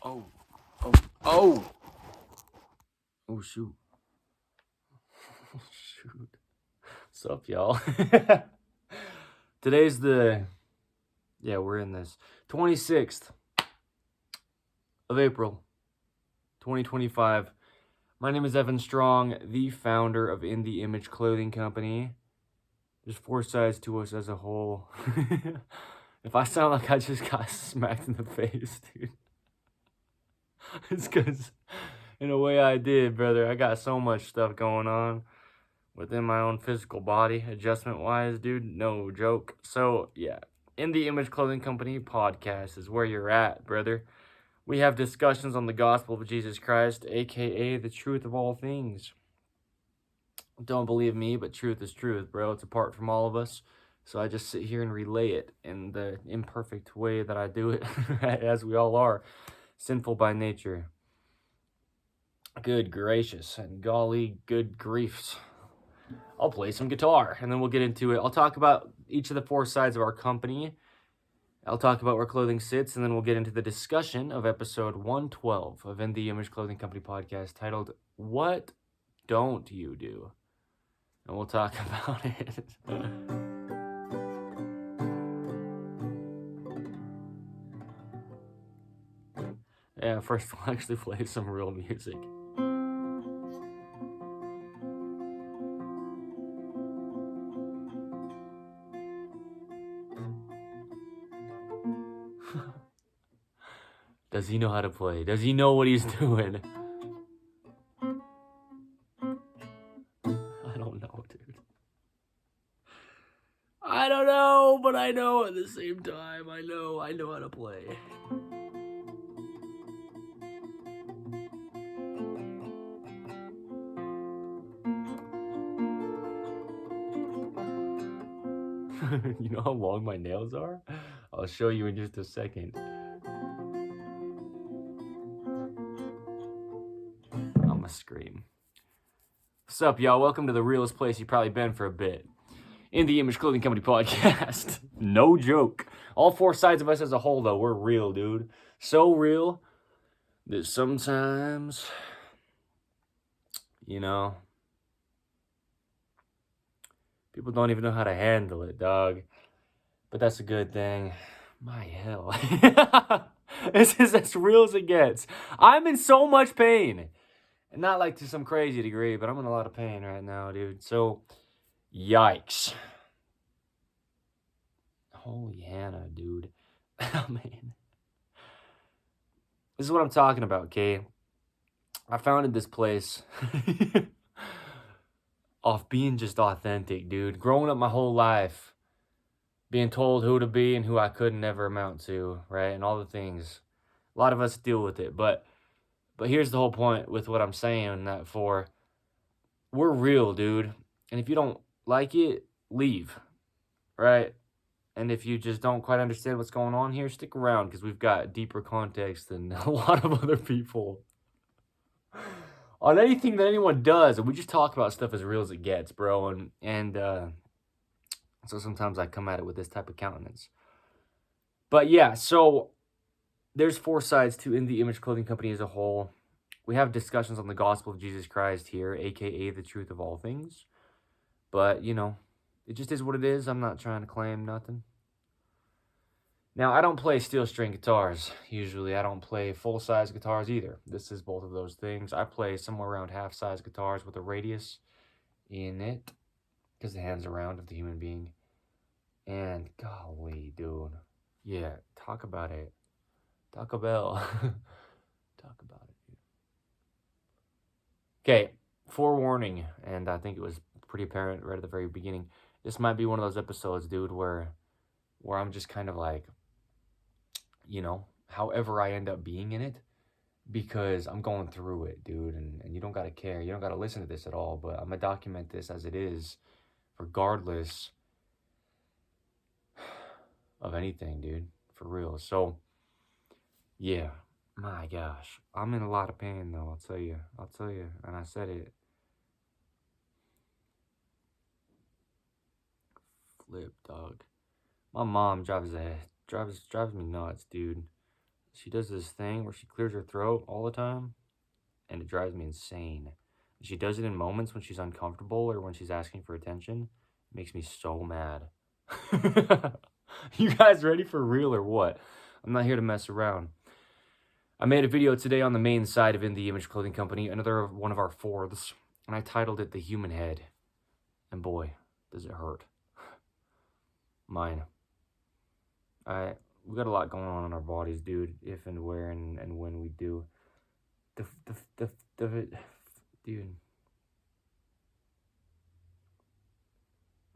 Oh, oh, oh, shoot. Shoot. What's up, y'all? Today's we're in this 26th of April, 2025. My name is Evan Strong, the founder of In the Image Clothing Company. There's four sides to us as a whole. If I sound like I just got smacked in the face, dude, it's because in a way I did, brother. I got so much stuff going on within my own physical body, adjustment-wise, dude. No joke. So, yeah. In the Image Clothing Company podcast is where you're at, brother. We have discussions on the gospel of Jesus Christ, a.k.a. the truth of all things. Don't believe me, but truth is truth, bro. It's apart from all of us. So I just sit here and relay it in the imperfect way that I do it, as we all are, sinful by nature. Good gracious, and golly, good griefs. I'll play some guitar, and then we'll get into it. I'll talk about each of the four sides of our company. I'll talk about where clothing sits, and then we'll get into the discussion of episode 112 of In the Image Clothing Company podcast, titled, What Don't You Do? And we'll talk about it. Yeah, first we'll actually play some real music. Does he know how to play? Does he know what he's doing? I don't know, dude. I don't know, but I know at the same time. I know how to play. You know how long my nails are? I'll show you in just a second. I'ma scream. What's up, y'all? Welcome to the realest place you've probably been for a bit. In the Image Clothing Company podcast. No joke. All four sides of us as a whole, though, we're real, dude. So real that sometimes, people don't even know how to handle it, dog. But that's a good thing. My hell. This is as real as it gets. I'm in so much pain. And not like to some crazy degree, but I'm in a lot of pain right now, dude. So, yikes. Holy Hannah, dude. Oh, man. This is what I'm talking about, okay? I founded this place off being just authentic, dude. Growing up my whole life, being told who to be and who I could never amount to, right? And all the things. A lot of us deal with it, but here's the whole point with what I'm saying that for. We're real, dude. And if you don't like it, leave, right? And if you just don't quite understand what's going on here, stick around because we've got deeper context than a lot of other people on anything that anyone does. And we just talk about stuff as real as it gets, bro. And so sometimes I come at it with this type of countenance. But yeah, so there's four sides to In the Image Clothing Company as a whole. We have discussions on the gospel of Jesus Christ here, a.k.a. the truth of all things. But, it just is what it is. I'm not trying to claim nothing. Now, I don't play steel string guitars, usually. I don't play full-size guitars either. This is both of those things. I play somewhere around half-size guitars with a radius in it, because the hand's a round of the human being. And, golly, dude. Yeah, talk about it. Taco Bell. Talk about it, dude. Okay, forewarning, and I think it was pretty apparent right at the very beginning. This might be one of those episodes, dude, where I'm just kind of like, however I end up being in it, because I'm going through it, dude, and you don't gotta care. You don't gotta listen to this at all, but I'm gonna document this as it is, regardless of anything, dude, for real. So, yeah, my gosh, I'm in a lot of pain, though, I'll tell you, and I said it. Flip, dog. My mom drives me nuts, dude. she does this thing where she clears her throat all the time, and it drives me insane. She does it in moments when she's uncomfortable or when she's asking for attention. It makes me so mad. You guys ready for real or what? I'm not here to mess around. I made a video today on the main side of In the Image Clothing Company, another one of our fourths, and I titled it The Human Head. And boy, does it hurt. Mine. We got a lot going on in our bodies, dude, if and where and when we do. Dude.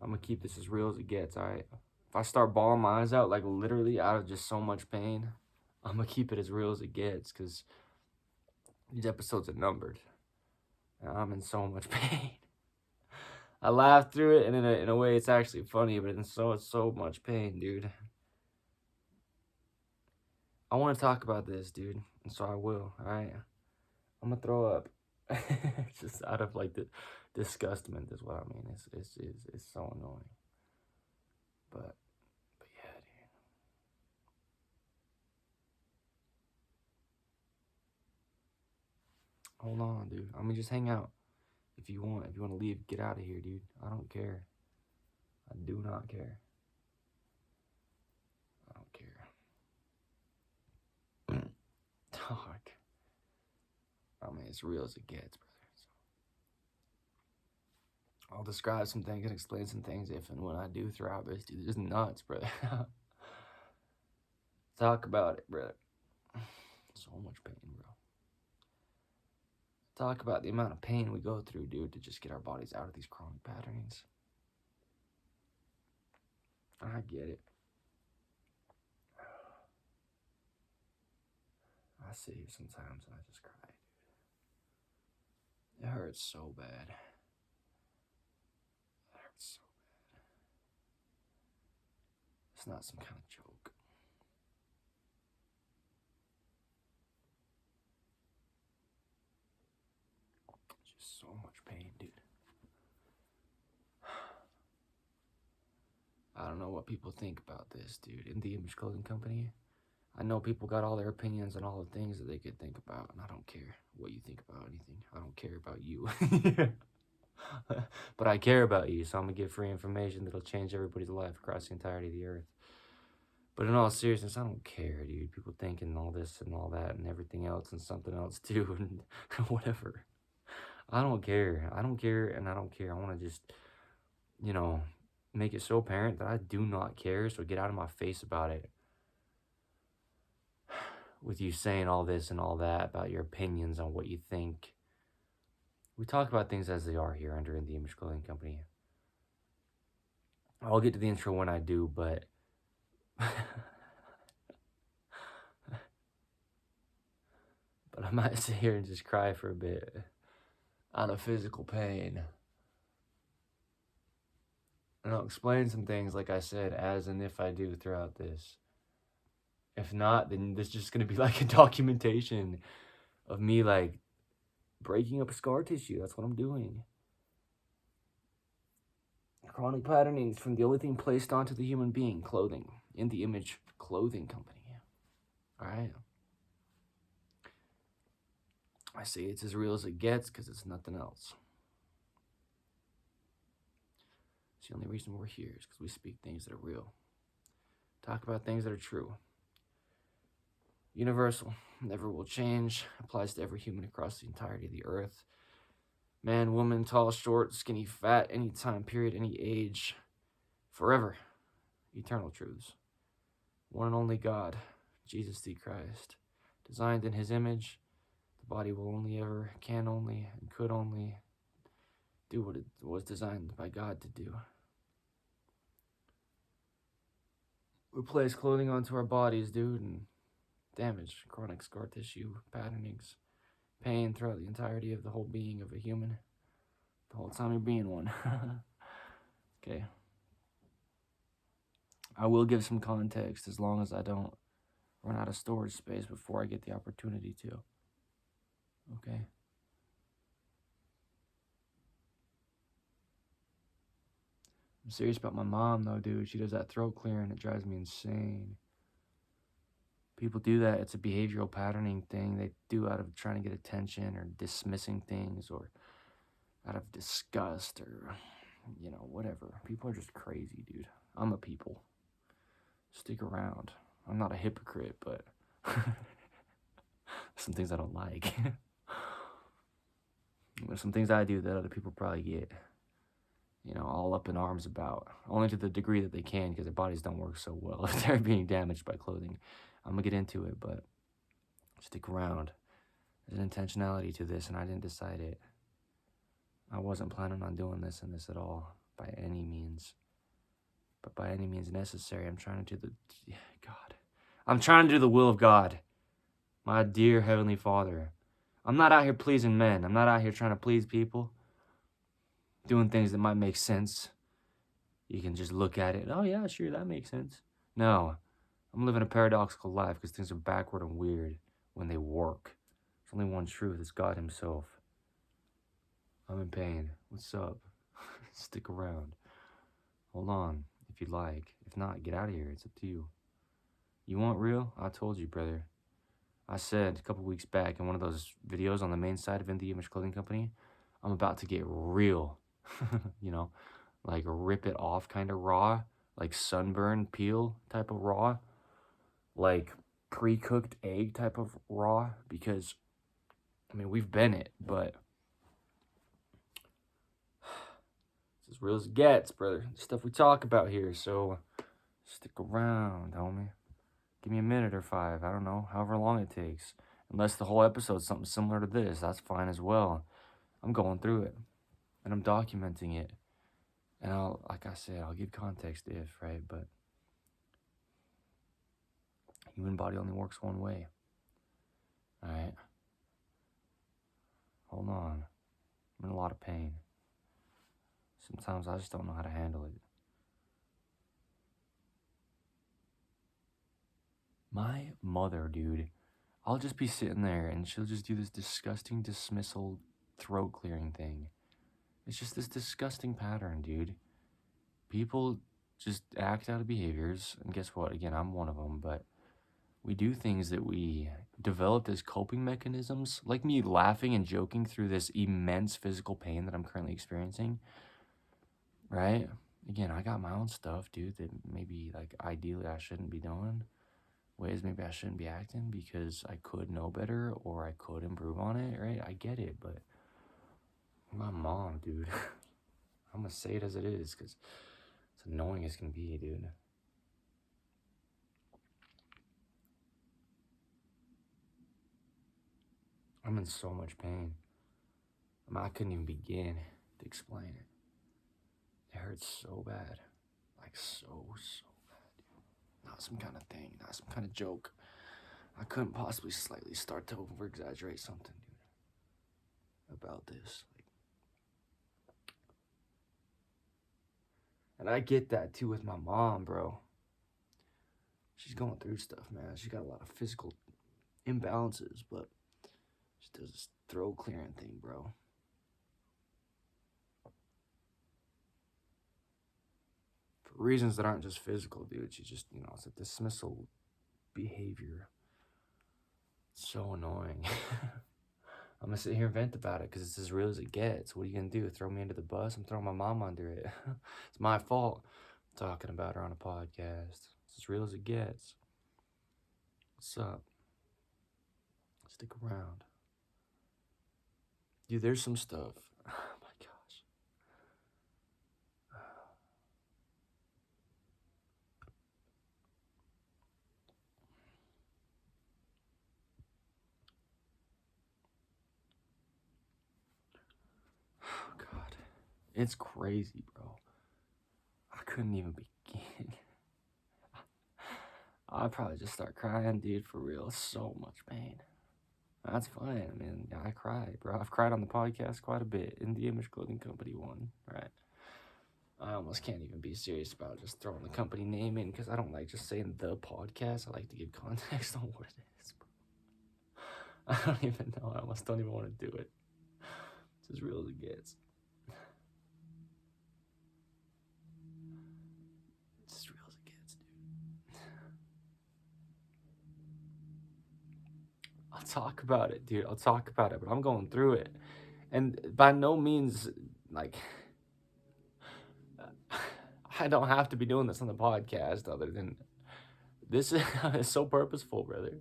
I'm gonna keep this as real as it gets, alright? If I start bawling my eyes out, like literally out of just so much pain, I'm gonna keep it as real as it gets, because these episodes are numbered. And I'm in so much pain. I laugh through it, and in a way it's actually funny, but it's so much pain, dude. I want to talk about this, dude, and so I will, alright? I'm gonna throw up. Just out of like the disgustment is what I mean. It's so annoying. But yeah, dude. Hold on, dude. I mean, just hang out if you want. If you want to leave, get out of here, dude. I don't care. I do not care. I don't care. Talk. I mean, it's real as it gets, brother. So I'll describe some things and explain some things if and when I do throughout this, dude. It's just nuts, brother. Talk about it, brother. So much pain, bro. Talk about the amount of pain we go through, dude, to just get our bodies out of these chronic patternings. I get it. I sit here sometimes and I just cry, dude. It hurts so bad. It hurts so bad. It's not some kind of joke. Just so much pain, dude. I don't know what people think about this, dude. In the Image Clothing Company, I know people got all their opinions on all the things that they could think about, and I don't care what you think about anything. I don't care about you. But I care about you, so I'm gonna give free information that'll change everybody's life across the entirety of the earth. But in all seriousness, I don't care, dude. People thinking all this and all that and everything else and something else too and whatever. I don't care. I don't care, and I don't care. I want to just, make it so apparent that I do not care, so get out of my face about it. With you saying all this and all that about your opinions on what you think. We talk about things as they are here under In the Image Clothing Company. I'll get to the intro when I do, but but I might sit here and just cry for a bit out of physical pain. And I'll explain some things, like I said, as and if I do throughout this. If not, then this is just going to be like a documentation of me, like, breaking up scar tissue. That's what I'm doing. Chronic patternings from the only thing placed onto the human being, clothing. In the Image Clothing Company. Alright? I say it's as real as it gets because it's nothing else. It's the only reason we're here is because we speak things that are real. Talk about things that are true. Universal, never will change, applies to every human across the entirety of the earth. Man, woman, tall, short, skinny, fat, any time period, any age, forever. Eternal truths. One and only God, Jesus the Christ. Designed in his image, the body will only ever, can only, and could only do what it was designed by God to do. We place clothing onto our bodies, dude, and damage, chronic scar tissue, patternings, pain throughout the entirety of the whole being of a human. The whole time you're being one. Okay. I will give some context as long as I don't run out of storage space before I get the opportunity to. Okay? I'm serious about my mom, though, dude. She does that throat clearing. It drives me insane. People do that. It's a behavioral patterning thing they do out of trying to get attention or dismissing things or out of disgust or, whatever. People are just crazy, dude. I'm a people. Stick around. I'm not a hypocrite, but some things I don't like. There's some things I do that other people probably get, all up in arms about. Only to the degree that they can, because their bodies don't work so well if they're being damaged by clothing. I'm going to get into it, but stick around. There's an intentionality to this, and I didn't decide it. I wasn't planning on doing this and this at all, by any means. But by any means necessary, I'm trying to do the will of God. My dear Heavenly Father. I'm not out here pleasing men. I'm not out here trying to please people. Doing things that might make sense. You can just look at it. Oh, yeah, sure, that makes sense. No. I'm living a paradoxical life because things are backward and weird when they work. There's only one truth. It's God himself. I'm in pain. What's up? Stick around. Hold on, if you'd like. If not, get out of here. It's up to you. You want real? I told you, brother. I said a couple weeks back in one of those videos on the main side of the Image Clothing Company, I'm about to get real. Like rip it off kind of raw, like sunburn peel type of raw, like pre-cooked egg type of raw, because, we've been it, but it's as real as it gets, brother. The stuff we talk about here, so stick around, homie. Give me a minute or 5, I don't know, however long it takes. Unless the whole episode's something similar to this, that's fine as well. I'm going through it, and I'm documenting it. And like I said, I'll give context if, right? But human body only works one way. All right? Hold on. I'm in a lot of pain. Sometimes I just don't know how to handle it. My mother, dude, I'll just be sitting there and she'll just do this disgusting dismissal throat clearing thing. It's just this disgusting pattern, dude. People just act out of behaviors, and guess what? Again, I'm one of them, but we do things that we developed as coping mechanisms, like me laughing and joking through this immense physical pain that I'm currently experiencing, right? Again, I got my own stuff, dude, that maybe, like, ideally I shouldn't be doing. Ways maybe I shouldn't be acting because I could know better or I could improve on it, right? I get it, but my mom, dude, I'm gonna say it as it is because it's annoying as can be, dude. I'm in so much pain. I couldn't even begin to explain it. It hurts so bad. Like so bad, dude. Not some kind of thing, not some kind of joke. I couldn't possibly slightly start to over-exaggerate something, dude, about this. And I get that, too, with my mom, bro. She's going through stuff, man. She's got a lot of physical imbalances, but she does this throat clearing thing, bro. For reasons that aren't just physical, dude. She just, it's a dismissal behavior. It's so annoying. I'm gonna sit here and vent about it because it's as real as it gets. What are you gonna do? Throw me under the bus? I'm throwing my mom under it. It's my fault. I'm talking about her on a podcast. It's as real as it gets. What's up? Stick around. Dude, there's some stuff. Oh my gosh. Oh God. It's crazy, bro. I couldn't even begin. I'd probably just start crying, dude, for real. So much pain. That's fine. I cry, bro. I've cried on the podcast quite a bit. In the Image Clothing Company one, right? I almost can't even be serious about just throwing the company name in because I don't like just saying the podcast. I like to give context on what it is, bro. I don't even know. I almost don't even want to do it. It's as real as it gets. It's as real as it gets, dude. I'll talk about it, dude. I'll talk about it, but I'm going through it. And by no means, like, I don't have to be doing this on the podcast other than this is so purposeful, brother.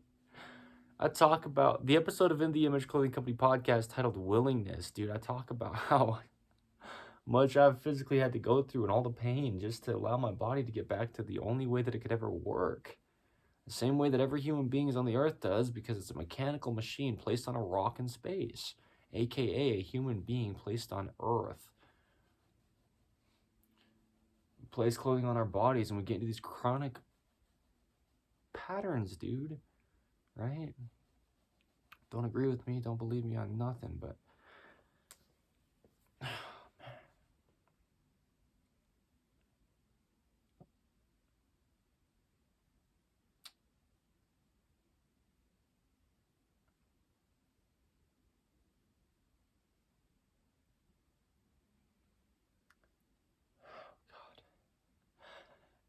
I talk about the episode of In the Image Clothing Company podcast titled Willingness, dude. I talk about how much I've physically had to go through and all the pain just to allow my body to get back to the only way that it could ever work. The same way that every human being is on the earth does, because it's a mechanical machine placed on a rock in space, aka a human being placed on earth. We place clothing on our bodies and we get into these chronic patterns, dude. Right? Don't agree with me, don't believe me on nothing, but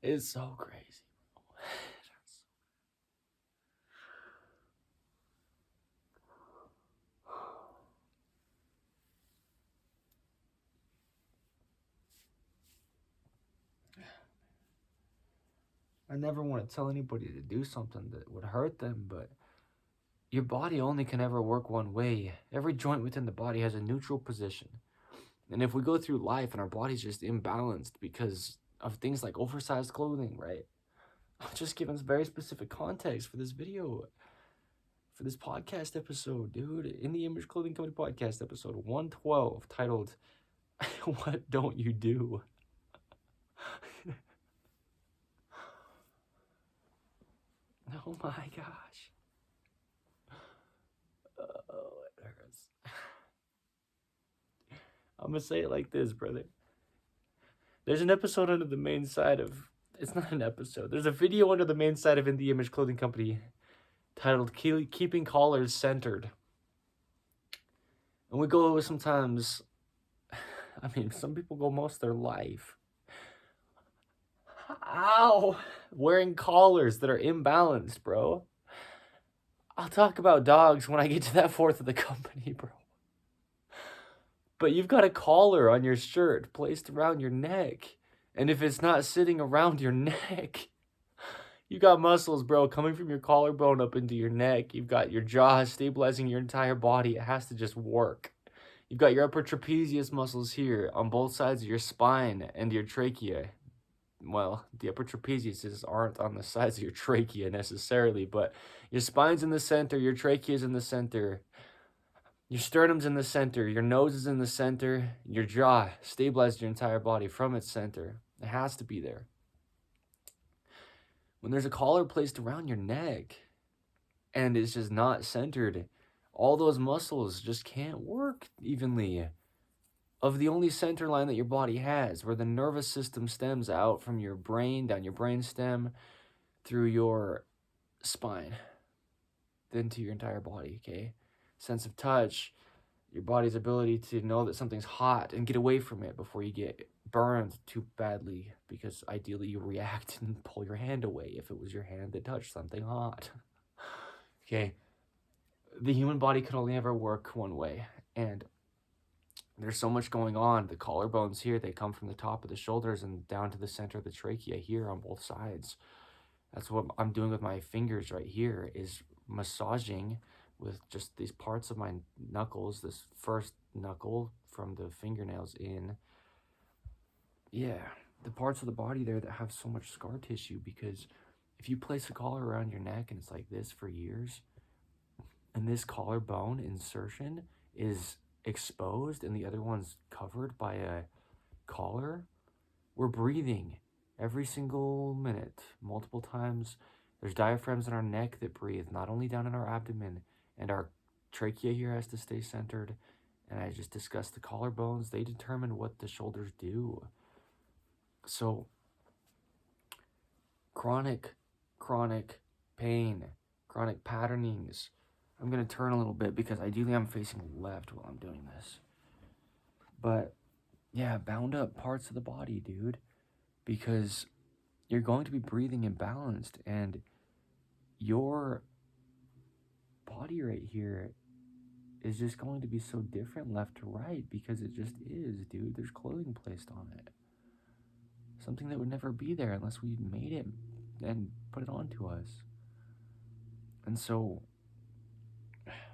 it's so crazy. I never want to tell anybody to do something that would hurt them, but your body only can ever work one way. Every joint within the body has a neutral position. And if we go through life and our body's just imbalanced because of things like oversized clothing, right? I'm just giving very specific context for this video, for this podcast episode, dude. In the Image Clothing Company podcast episode 112, titled, What Don't You Do? Oh my gosh. Oh, it hurts. I'm gonna say it like this, brother. There's an episode under the main side of... It's not an episode. There's a video under the main side of In the Image Clothing Company titled Keeping Collars Centered. And we go sometimes... I mean, some people go most of their life wearing collars that are imbalanced, bro. I'll talk about dogs when I get to that fourth of the company, bro. But you've got a collar on your shirt placed around your neck. And if it's not sitting around your neck, you got muscles, bro, coming from your collarbone up into your neck. You've got your jaw stabilizing your entire body. It has to just work. You've got your upper trapezius muscles here on both sides of your spine and your trachea. Well, the upper trapeziuses aren't on the sides of your trachea necessarily, but your spine's in the center, your trachea's in the center, your sternum's in the center, your nose is in the center, your jaw stabilizes your entire body from its center. It has to be there. When there's a collar placed around your neck and it's just not centered, all those muscles just can't work evenly. Of the only center line that your body has, where the nervous system stems out from your brain, down your brain stem, through your spine, then to your entire body, okay? Sense of touch, your body's ability to know that something's hot and get away from it before you get burned too badly, because ideally you react and pull your hand away if it was your hand that touched something hot. Okay? The human body can only ever work one way, and there's so much going on. The collarbones here, they come from the top of the shoulders and down to the center of the trachea here on both sides. That's what I'm doing with my fingers right here, is massaging with just these parts of my knuckles, this first knuckle from the fingernails in. Yeah, the parts of the body there that have so much scar tissue, because if you place a collar around your neck and it's like this for years, and this collarbone insertion is exposed and the other one's covered by a collar, we're breathing every single minute, multiple times. There's diaphragms in our neck that breathe, not only down in our abdomen, and our trachea here has to stay centered. And I just discussed the collarbones. They determine what the shoulders do. So chronic pain, chronic patternings. I'm going to turn a little bit because ideally I'm facing left while I'm doing this. But yeah, bound up parts of the body, dude, because you're going to be breathing imbalanced, and your body right here is just going to be so different left to right because it just is, dude. There's clothing placed on it. Something that would never be there unless we made it and put it onto us. And so,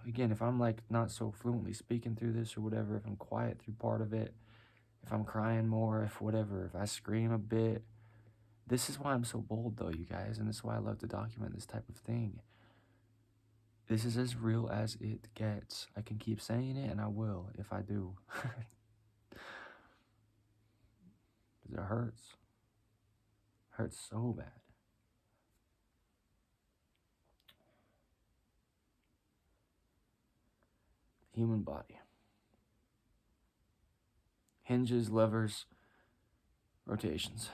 again, if I'm like not so fluently speaking through this or whatever, if I'm quiet through part of it, if I'm crying more, if whatever, if I scream a bit, this is why I'm so bold though, you guys, and this is why I love to document this type of thing. This is as real as it gets. I can keep saying it, and I will if I do. Because it hurts. It hurts so bad. The human body. Hinges, levers, rotations.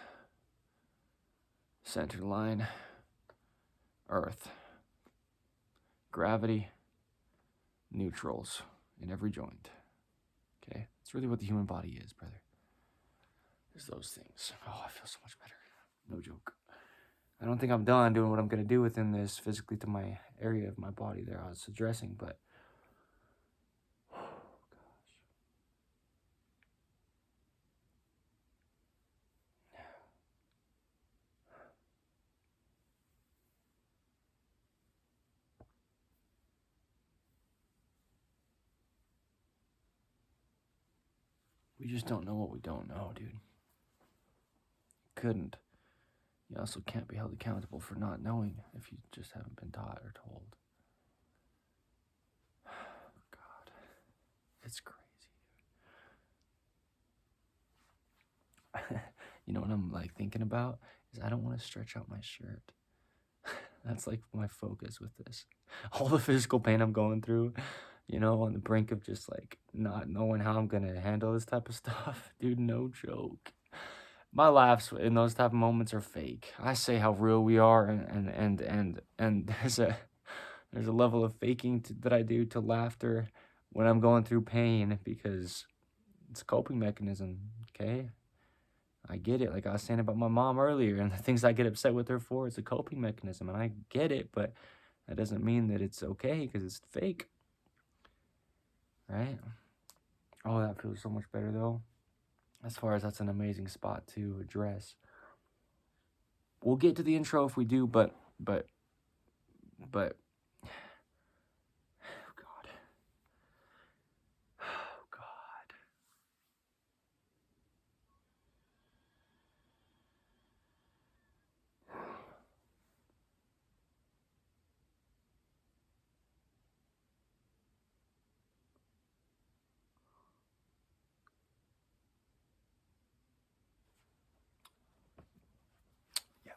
Center line, earth. Gravity, neutrals in every joint. Okay? That's really what the human body is, brother. There's those things. Oh, I feel so much better. No joke. I don't think I'm done doing what I'm going to do within this physically to my area of my body there I was addressing, but oh, gosh. We just don't know what we don't know, dude. Couldn't. You also can't be held accountable for not knowing if you just haven't been taught or told. God, it's crazy. You know what I'm like thinking about is I don't want to stretch out my shirt. That's like my focus with this. All the physical pain I'm going through, you know, on the brink of just like not knowing how I'm gonna handle this type of stuff. Dude, no joke. My laughs in those type of moments are fake. I say how real we are, and there's a level of faking that I do to laughter when I'm going through pain because it's a coping mechanism. Okay, I get it. Like I was saying about my mom earlier, and the things I get upset with her for, it's a coping mechanism, and I get it. But that doesn't mean that it's okay because it's fake, right? Oh, that feels so much better though. As far as that's an amazing spot to address. We'll get to the intro if we do, but oh God. Oh God. Yeah.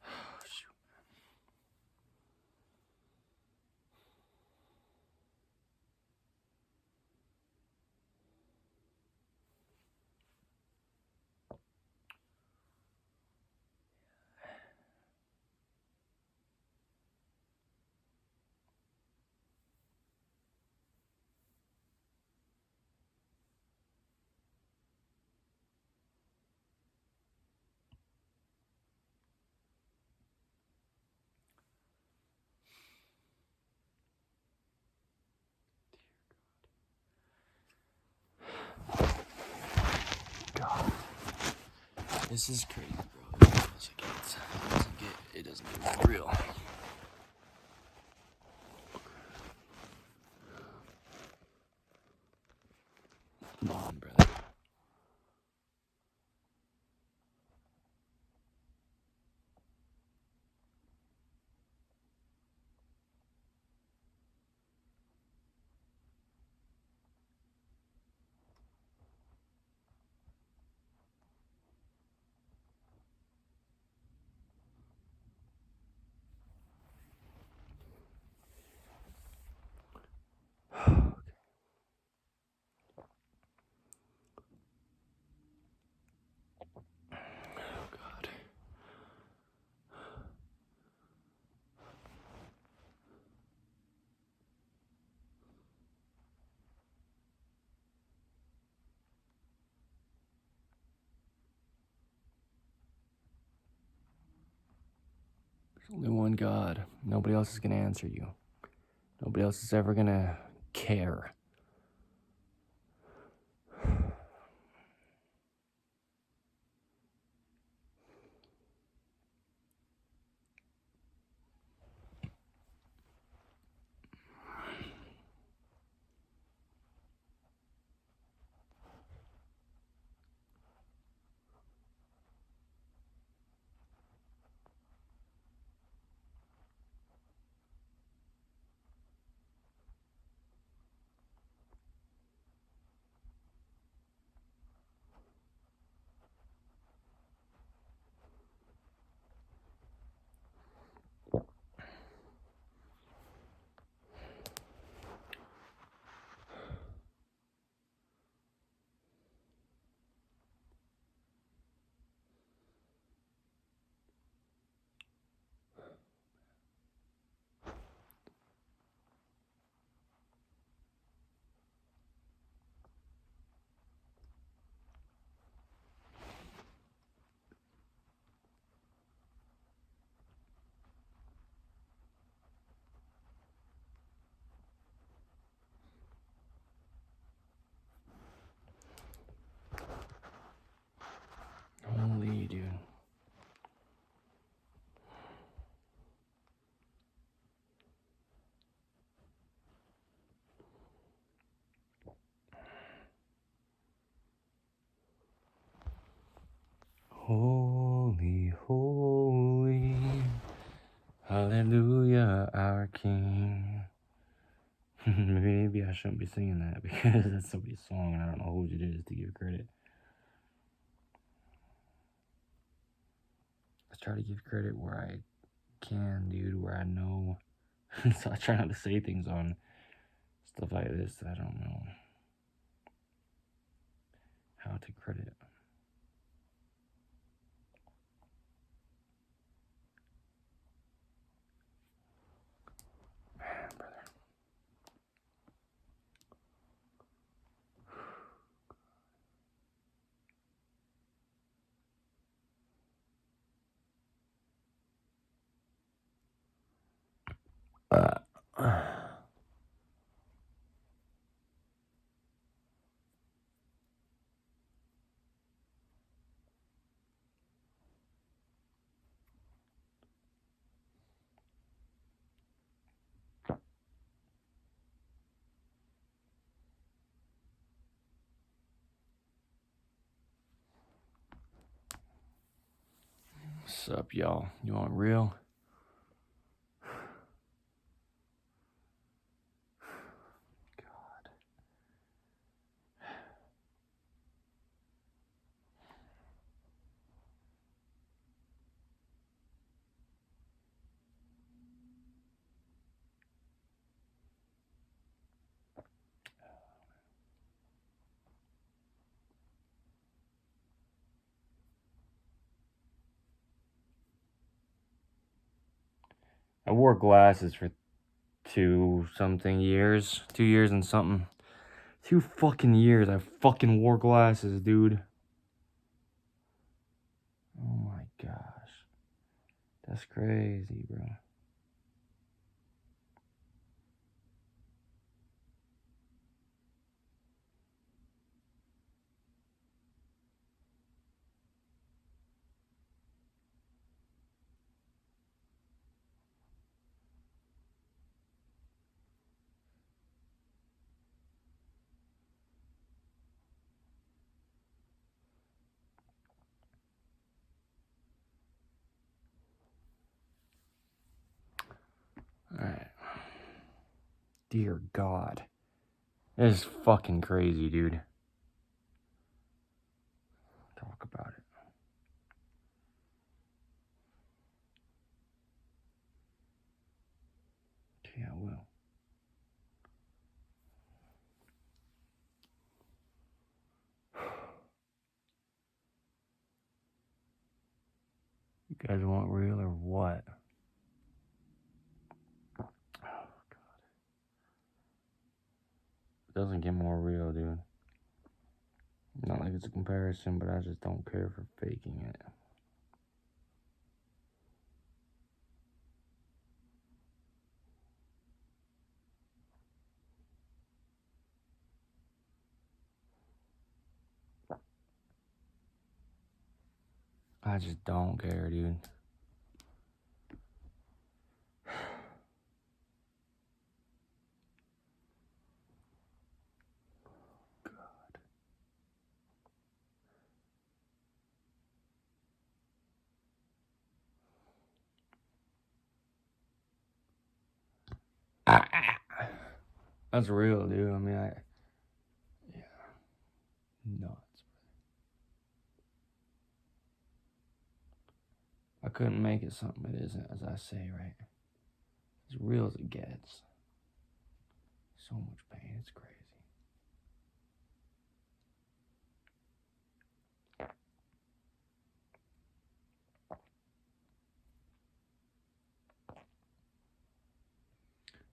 Oh, shoot. God. This is crazy, bro. It doesn't get real. Come on, brother. There's only one God. Nobody else is going to answer you. Nobody else is ever going to care. Holy dude. Holy, holy, hallelujah, our King. Maybe I shouldn't be singing that because that's somebody's song and I don't know whose it is to give credit. I try to give credit where I can, dude, where I know. So I try not to say things on stuff like this that I don't know how to credit. Man, brother. What's up, y'all? You want real? God. I wore glasses for 2 years and something. 2 fucking years I fucking wore glasses, dude. Oh my gosh. That's crazy, bro. Alright. Dear God. This is fucking crazy, dude. Talk about it. Okay, I will. You guys want real or what? Oh, God. It doesn't get more real, dude. Not like it's a comparison, but I just don't care for faking it. I just don't care, dude. That's real, dude. I mean, yeah, nuts. I couldn't make it something it isn't, as I say, right? As real as it gets. So much pain, it's crazy.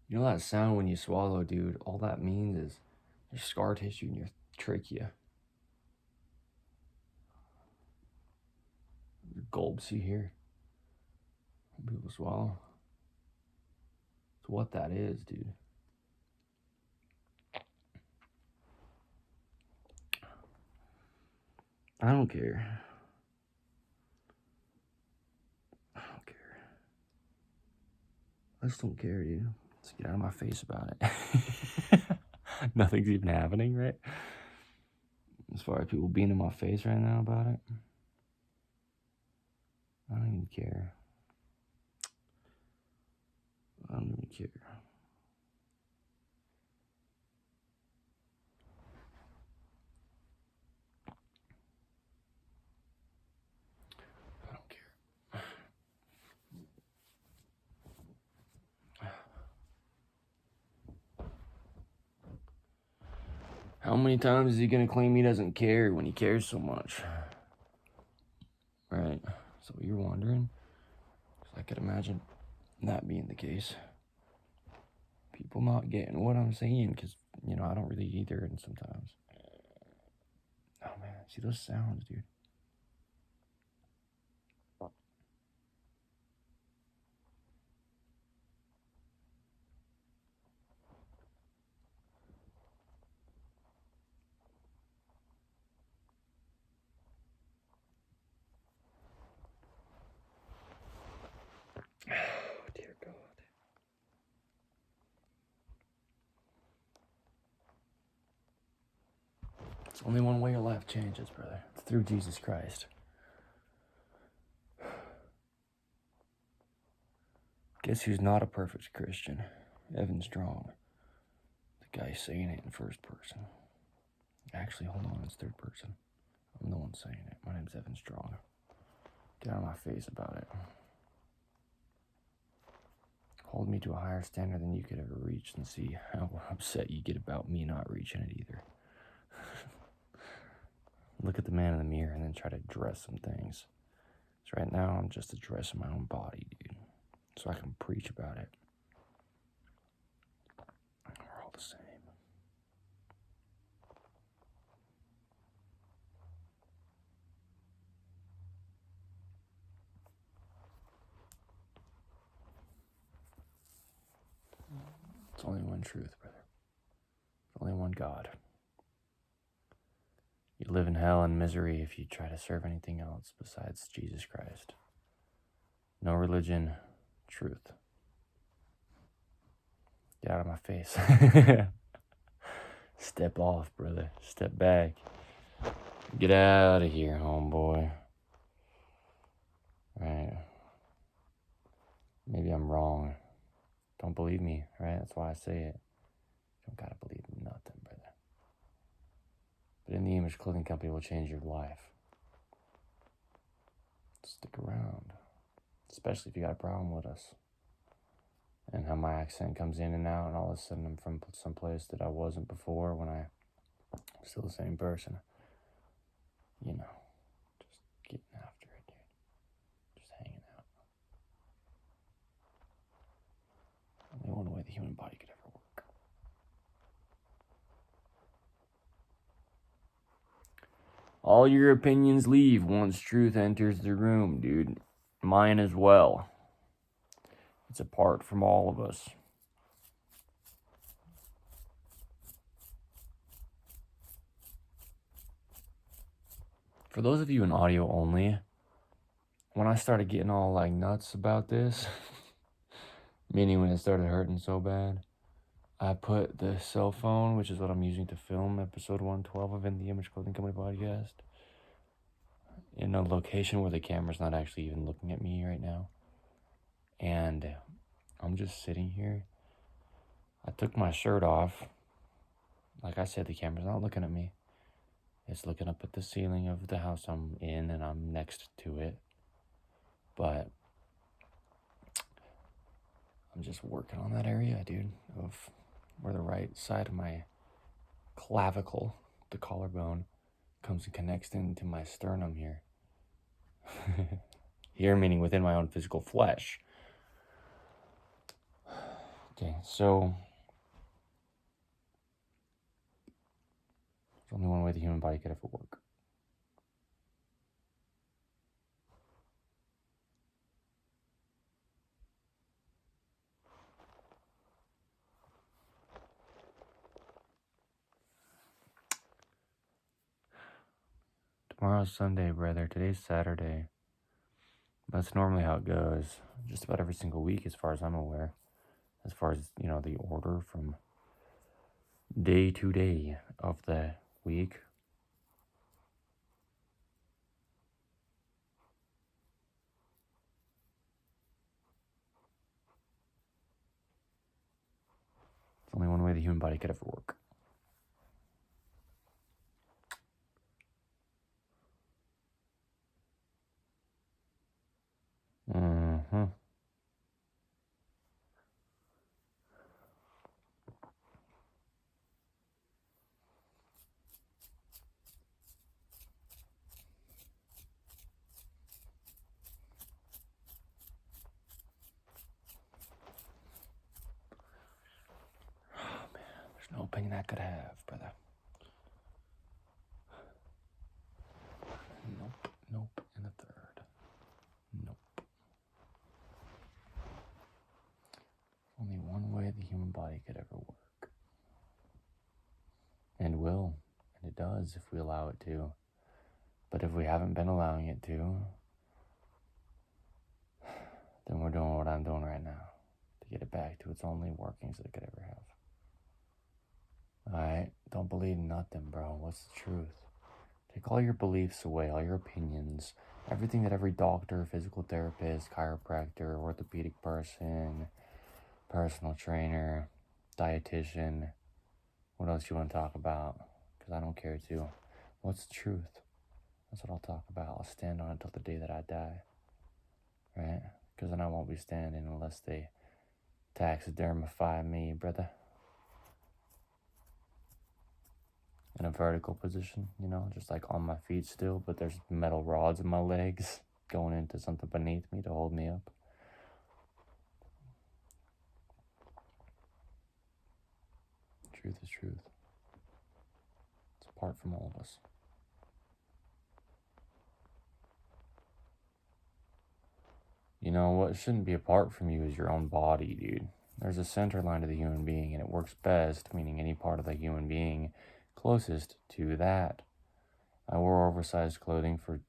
You know that sound when you swallow, dude? All that means is there's scar tissue in your trachea. Your gulps you hear when people swallow. It's what that is, dude. I don't care. I don't care. I just don't care, dude. Let's get out of my face about it. Nothing's even happening, right? As far as people being in my face right now about it, I don't even care. I don't even care. I don't care. How many times is he gonna claim he doesn't care when he cares so much? Right? So you're wondering? So I could imagine that being the case. People not getting what I'm saying, because, you know, I don't really either, and sometimes. Oh, man. See those sounds, dude? Oh, dear God. It's only one way your life changes, brother. It's through Jesus Christ. Guess who's not a perfect Christian? Evan Strong. The guy saying it in first person. Actually, hold on, it's third person. I'm the one saying it. My name's Evan Strong. Get out of my face about it. Hold me to a higher standard than you could ever reach, and see how upset you get about me not reaching it either. Look at the man in the mirror and then try to address some things. So right now, I'm just addressing my own body, dude. So I can preach about it. We're all the same. It's only one truth, brother. Only one God. You live in hell and misery if you try to serve anything else besides Jesus Christ. No religion, truth. Get out of my face. Step off, brother. Step back. Get out of here, homeboy. Right. Maybe I'm wrong. Don't believe me, right? That's why I say it. You don't gotta believe nothing, brother. But In the Image Clothing Company will change your life. Stick around. Especially if you got a problem with us. And how my accent comes in and out, and all of a sudden I'm from someplace that I wasn't before when I'm still the same person. You know, just getting after it, dude. Just hanging out. Only one way the human body could ever work. All your opinions leave once truth enters the room, dude. Mine as well. It's apart from all of us. For those of you in audio only, when I started getting all like nuts about this, meaning when it started hurting so bad, I put the cell phone, which is what I'm using to film episode 112 of In the Image Clothing Company podcast, in a location where the camera's not actually even looking at me right now. And I'm just sitting here. I took my shirt off. Like I said, the camera's not looking at me. It's looking up at the ceiling of the house I'm in, and I'm next to it. But I'm just working on that area, dude, of where the right side of my clavicle, the collarbone, comes and connects into my sternum here. Here meaning within my own physical flesh. Okay, so there's only one way the human body could ever work. Tomorrow's Sunday, brother. Today's Saturday. That's normally how it goes. Just about every single week, as far as I'm aware. As far as, the order from day to day of the week. It's only one way the human body could ever work. Mm-hmm. Oh, man. There's no opinion I could have, brother. Nope, and a third. Nope. Only one way the human body could ever work. And will. And it does if we allow it to. But if we haven't been allowing it to, then we're doing what I'm doing right now to get it back to its only workings that it could ever have. Alright? Don't believe nothing, bro. What's the truth? Take all your beliefs away, all your opinions, everything that every doctor, physical therapist, chiropractor, orthopedic person, personal trainer, dietitian, what else you want to talk about? Because I don't care too. What's the truth? That's what I'll talk about. I'll stand on it till the day that I die. Right? Because then I won't be standing unless they taxidermify me, brother. In a vertical position, just like on my feet still, but there's metal rods in my legs going into something beneath me to hold me up. Truth is truth. It's apart from all of us. What shouldn't be apart from you is your own body, dude. There's a center line to the human being, and it works best, meaning any part of the human being closest to that. I wore oversized clothing for,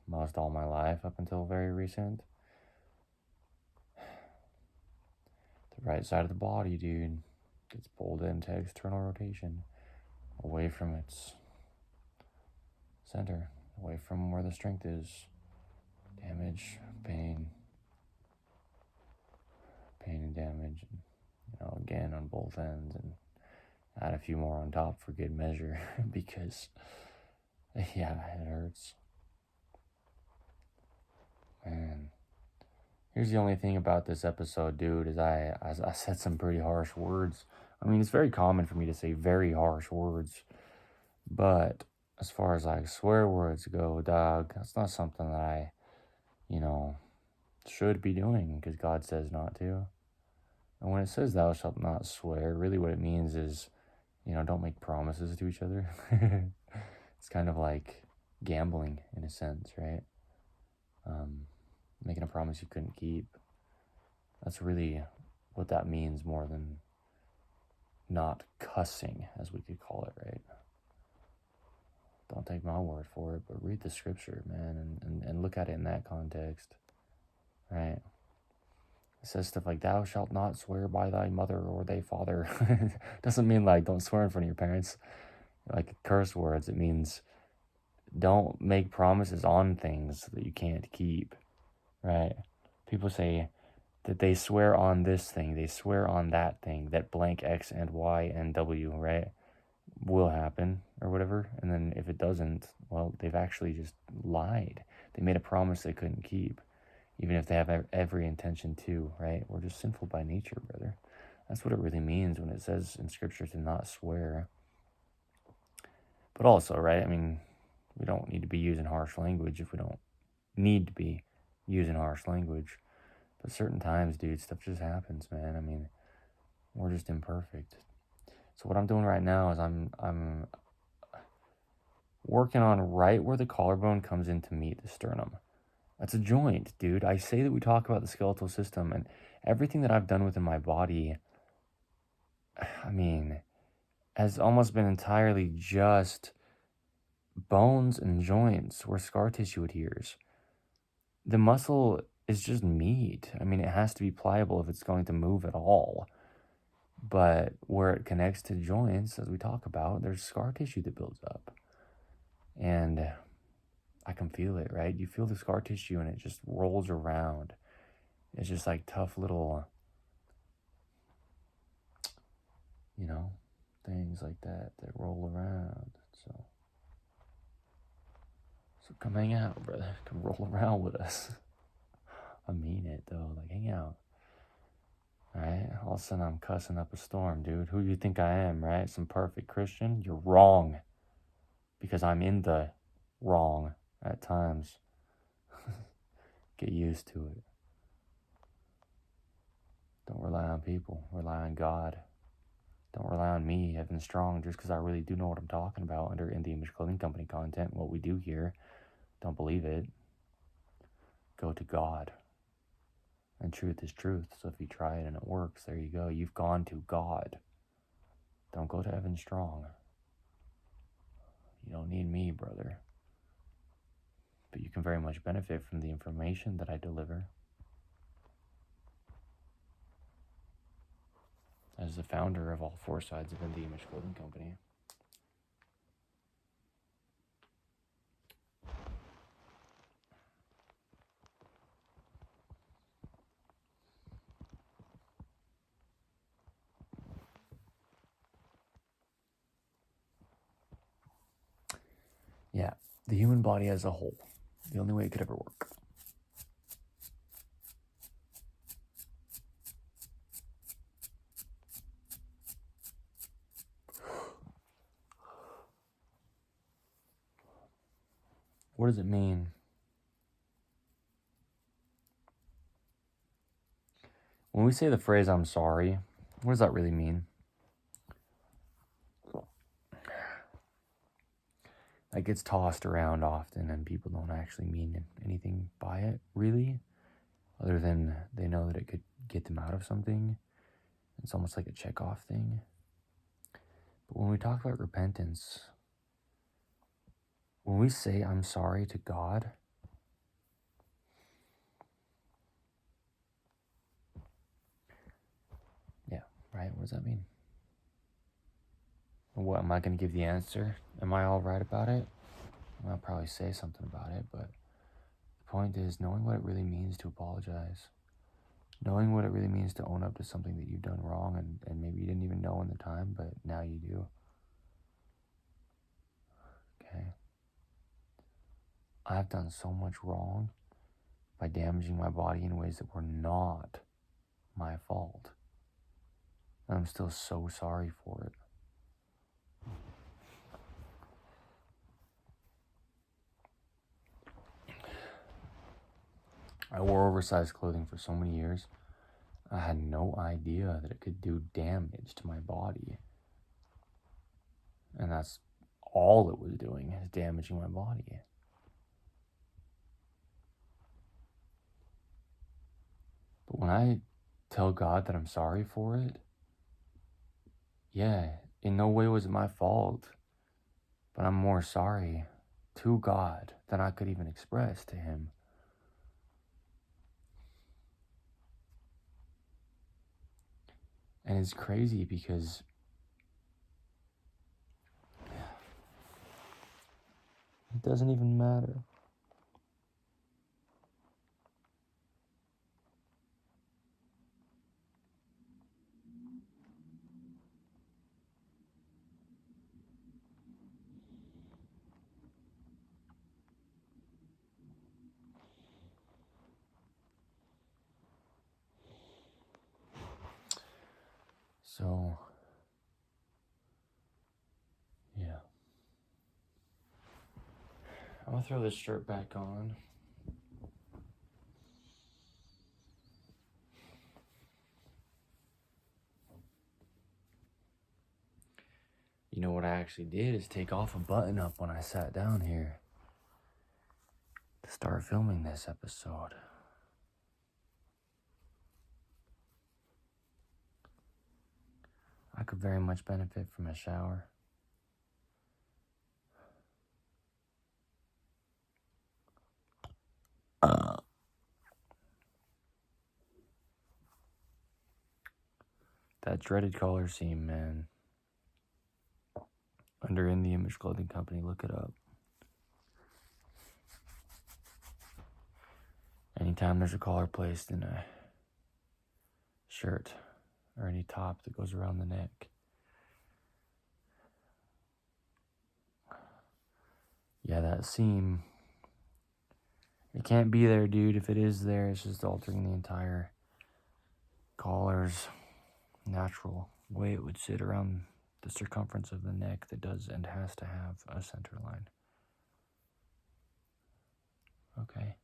most all my life up until very recent. The right side of the body, dude, gets pulled into external rotation, away from its center, away from where the strength is. Damage, pain and damage, again on both ends, and add a few more on top for good measure, because, yeah, it hurts. Man. Here's the only thing about this episode, dude, is I said some pretty harsh words. I mean, it's very common for me to say very harsh words, but as far as like swear words go, dog, that's not something that I, should be doing, because God says not to. And when it says thou shalt not swear, really what it means is, don't make promises to each other. It's kind of like gambling in a sense, right? Making a promise you couldn't keep. That's really what that means, more than not cussing, as we could call it, right? Don't take my word for it, but read the scripture, man, and look at it in that context, right? It says stuff like, thou shalt not swear by thy mother or thy father. Doesn't mean like don't swear in front of your parents, like curse words. It means don't make promises on things that you can't keep, right? People say that they swear on this thing, they swear on that thing, that blank X and Y and W, right, will happen or whatever. And then if it doesn't, well, they've actually just lied. They made a promise they couldn't keep, even if they have every intention to, right? We're just sinful by nature, brother. That's what it really means when it says in scripture to not swear. But also, right, I mean, we don't need to be using harsh language if we don't need to be using harsh language. But certain times, dude, stuff just happens, man. I mean, we're just imperfect. So what I'm doing right now is I'm working on right where the collarbone comes in to meet the sternum. That's a joint, dude. I say that we talk about the skeletal system, and everything that I've done within my body, I mean, has almost been entirely just bones and joints where scar tissue adheres. The muscle is just meat. I mean, it has to be pliable if it's going to move at all. But where it connects to joints, as we talk about, there's scar tissue that builds up. And I can feel it, right? You feel the scar tissue and it just rolls around. It's just like tough little, things like that roll around. So come hang out, brother. Come roll around with us. I mean it, though. Like, hang out. Alright? All of a sudden, I'm cussing up a storm, dude. Who do you think I am, right? Some perfect Christian? You're wrong. Because I'm in the wrong at times. Get used to it. Don't rely on people. Rely on God. Don't rely on me, Evan Strong, just because I really do know what I'm talking about under In The Image Clothing Company content, what we do here. Don't believe it. Go to God. And truth is truth. So if you try it and it works, there you go. You've gone to God. Don't go to Evan Strong. You don't need me, brother. But you can very much benefit from the information that I deliver. As the founder of all four sides of In The Image Clothing Company. Yeah, the human body as a whole. The only way it could ever work. What does it mean? When we say the phrase, I'm sorry, what does that really mean? That gets tossed around often and people don't actually mean anything by it, really, other than they know that it could get them out of something. It's almost like a check-off thing. But when we talk about repentance, when we say I'm sorry to God, yeah, right? What does that mean? What, am I going to give the answer? Am I all right about it? I'll probably say something about it, but the point is knowing what it really means to apologize. Knowing what it really means to own up to something that you've done wrong and maybe you didn't even know in the time, but now you do. Okay? I've done so much wrong by damaging my body in ways that were not my fault. And I'm still so sorry for it. I wore oversized clothing for so many years. I had no idea that it could do damage to my body. And that's all it was doing, is damaging my body. But when I tell God that I'm sorry for it, yeah, in no way was it my fault. But I'm more sorry to God than I could even express to him. And it's crazy because it doesn't even matter. So, yeah. I'm gonna throw this shirt back on. You know what I actually did is take off a button up when I sat down here to start filming this episode. I could very much benefit from a shower. That dreaded color seam, man. Under In The Image Clothing Company, look it up. Anytime there's a collar placed in a shirt or any top that goes around the neck, yeah, that seam, it can't be there, dude. If it is there, it's just altering the entire collar's natural way it would sit around the circumference of the neck that does and has to have a center line. Okay?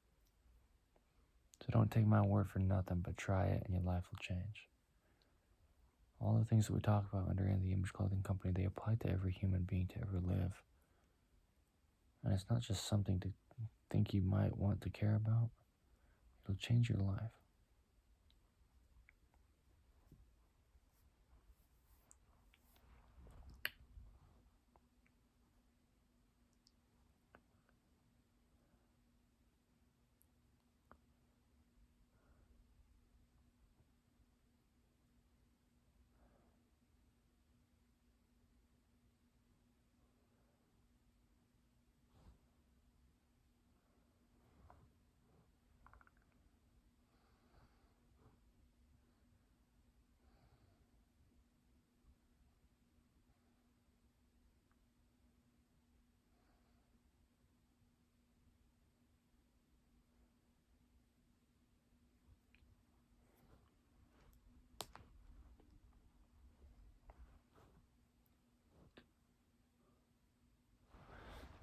So don't take my word for nothing, but try it and your life will change. All the things that we talk about under In The Image Clothing Company, they apply to every human being to ever live. And it's not just something to think you might want to care about. It'll change your life.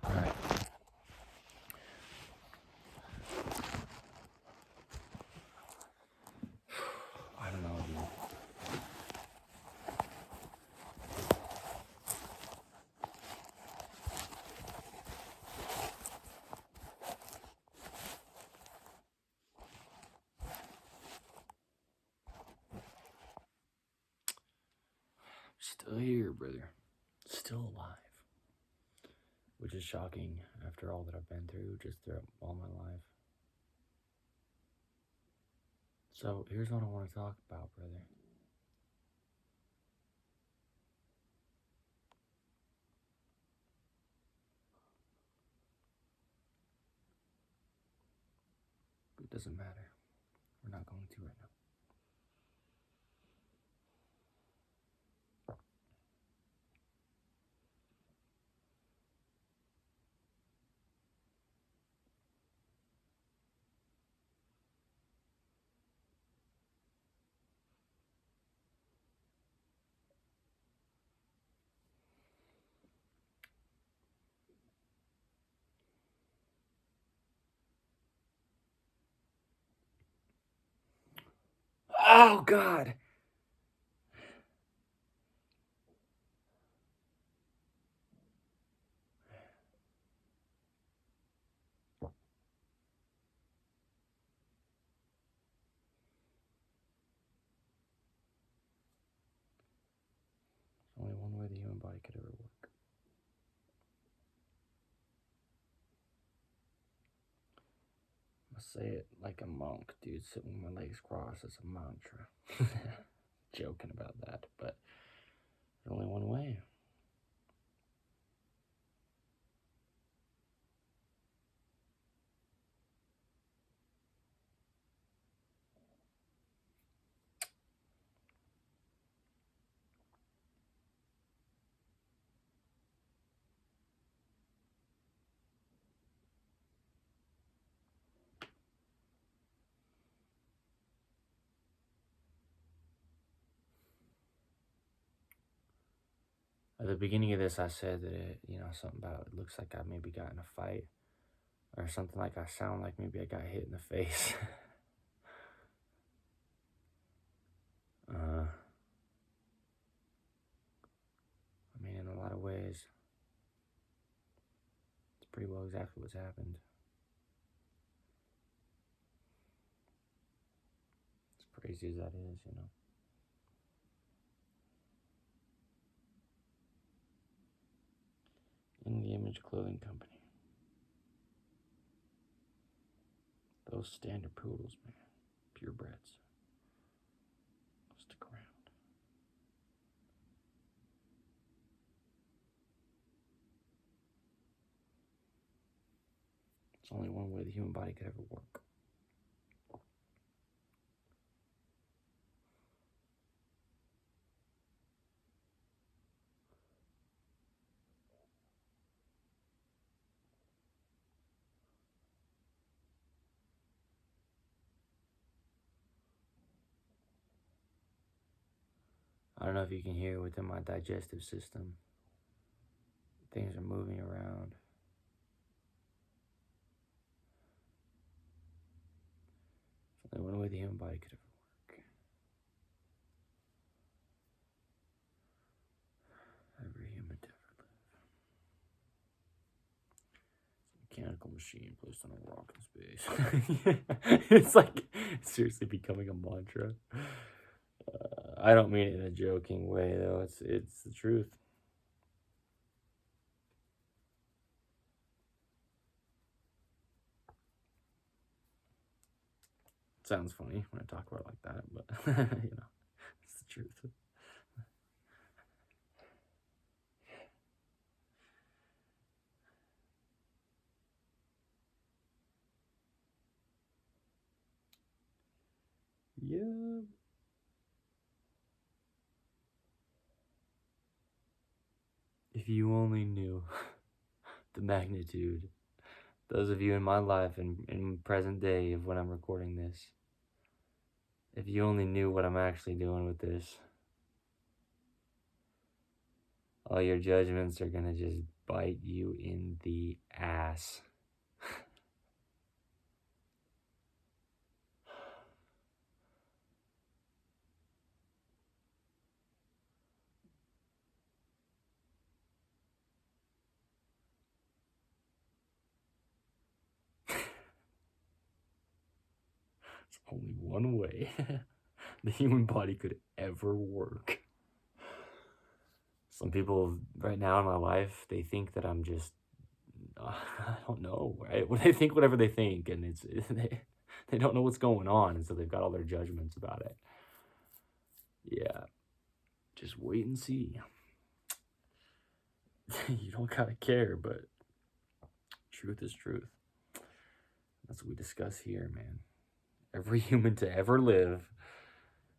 All right. I don't know, dude. Still here, brother. Still alive. Which is shocking after all that I've been through just throughout all my life. So here's what I want to talk about, brother. It doesn't matter. We're not going to right now. Oh, God. There's only one way the human body could ever work. say it like a monk, dude, sitting with my legs crossed as a mantra. Joking about that, but there's only one way. At the beginning of this, I said that something about it looks like I maybe got in a fight, or something like I sound like maybe I got hit in the face. I mean, in a lot of ways, it's pretty well exactly what's happened. As crazy as that is, In the Image Clothing Company. Those standard poodles, man. Purebreds. Stick around. It's only one way the human body could ever work. I don't know if you can hear within my digestive system. Things are moving around. It's only one way the human body could ever work. Every human to ever live. It's a mechanical machine placed on a rock in space. It's like seriously becoming a mantra. I don't mean it in a joking way, though. It's the truth. It sounds funny when I talk about it like that, but it's the truth. Yeah. If you only knew the magnitude, those of you in my life and in present day of when I'm recording this, if you only knew what I'm actually doing with this, all your judgments are gonna just bite you in the ass. It's only one way the human body could ever work. Some people right now in my life, they think that I'm just, I don't know, right? They think whatever they think, and they don't know what's going on, and so they've got all their judgments about it. Yeah, just wait and see. You don't gotta care, but truth is truth. That's what we discuss here, man. Every human to ever live,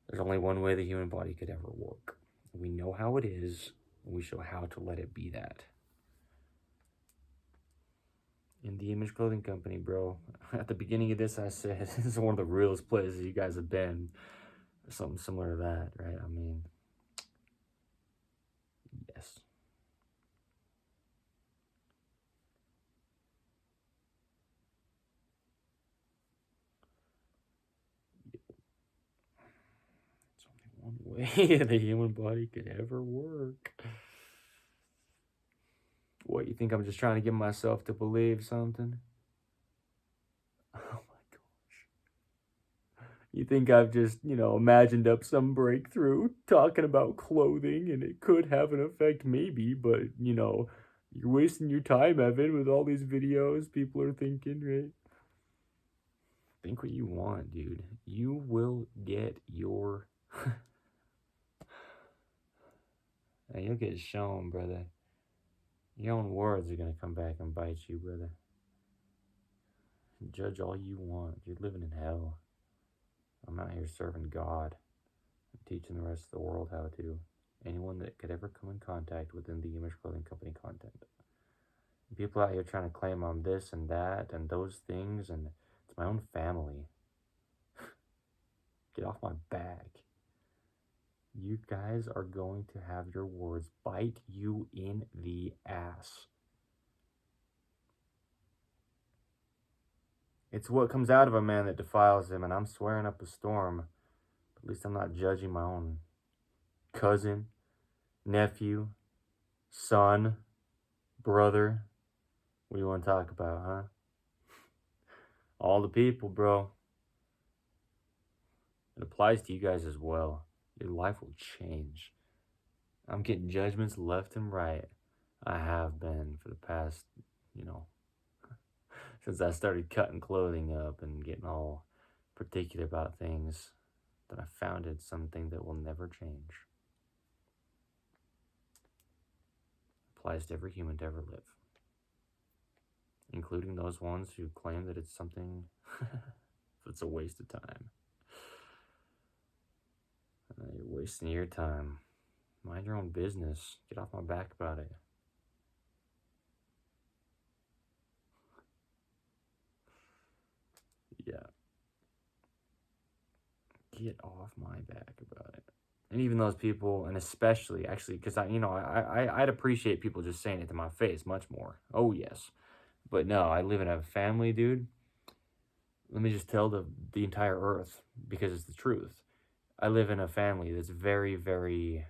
there's only one way the human body could ever work. We know how it is, and we show how to let it be that. In the Image Clothing Company, bro. At the beginning of this, I said, this is one of the realest places you guys have been. Something similar to that, right? I mean, yes. It's only one way the human body could ever work. What, you think I'm just trying to get myself to believe something? Oh my gosh. You think I've just, imagined up some breakthrough talking about clothing and it could have an effect maybe, but, you're wasting your time, Evan, with all these videos people are thinking, right? Think what you want, dude. You will get your... You'll get shown, brother. Your own words are going to come back and bite you, brother. Judge all you want. You're living in hell. I'm out here serving God. I'm teaching the rest of the world how to. Anyone that could ever come in contact with the Image Clothing Company content. People out here trying to claim I'm this and that and those things, and it's my own family. Get off my back. You guys are going to have your words bite you in the ass. It's what comes out of a man that defiles him, and I'm swearing up a storm. But at least I'm not judging my own cousin, nephew, son, brother. What do you want to talk about, huh? All the people, bro. It applies to you guys as well. Your life will change. I'm getting judgments left and right. I have been for the past, since I started cutting clothing up and getting all particular about things, that I founded something that will never change. Applies to every human to ever live, including those ones who claim that it's something that's a waste of time. You're wasting your time. Mind your own business. Get off my back about it. Yeah. Get off my back about it. And even those people, and especially, actually, because I'd appreciate people just saying it to my face much more. Oh, yes. But no, I live in a family, dude. Let me just tell the entire earth, because it's the truth. I live in a family that's very, very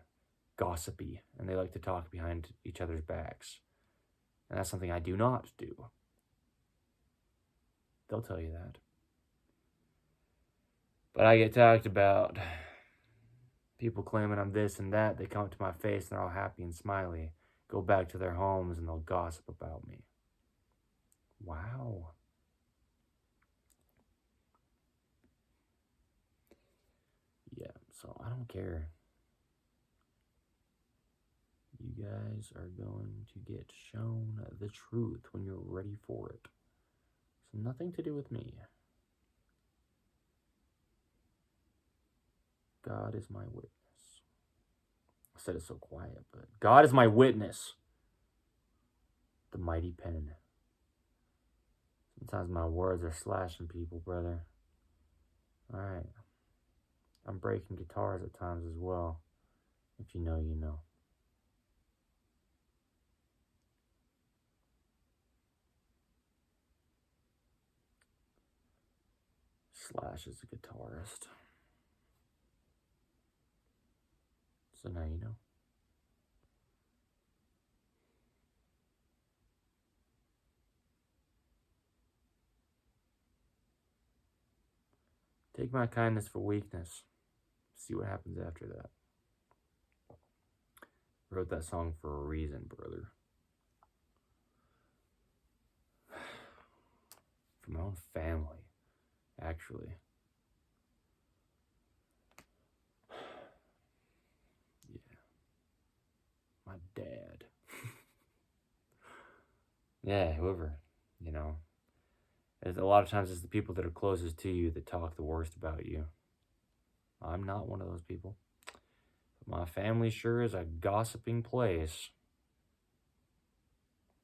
gossipy, and they like to talk behind each other's backs. And that's something I do not do. They'll tell you that. But I get talked about. People claiming I'm this and that. They come up to my face and they're all happy and smiley. Go back to their homes and they'll gossip about me. Wow. Yeah, so I don't care. You guys are going to get shown the truth when you're ready for it. It's nothing to do with me. God is my witness. I said it so quiet, but God is my witness. The mighty pen. Sometimes my words are slashing people, brother. Alright. I'm breaking guitars at times as well. If you know, you know. Slash is a guitarist. So now you know. Take my kindness for weakness. See what happens after that. Wrote that song for a reason, brother. For my own family, actually. Yeah. My dad. Yeah, whoever, A lot of times it's the people that are closest to you that talk the worst about you. I'm not one of those people. But my family sure is a gossiping place.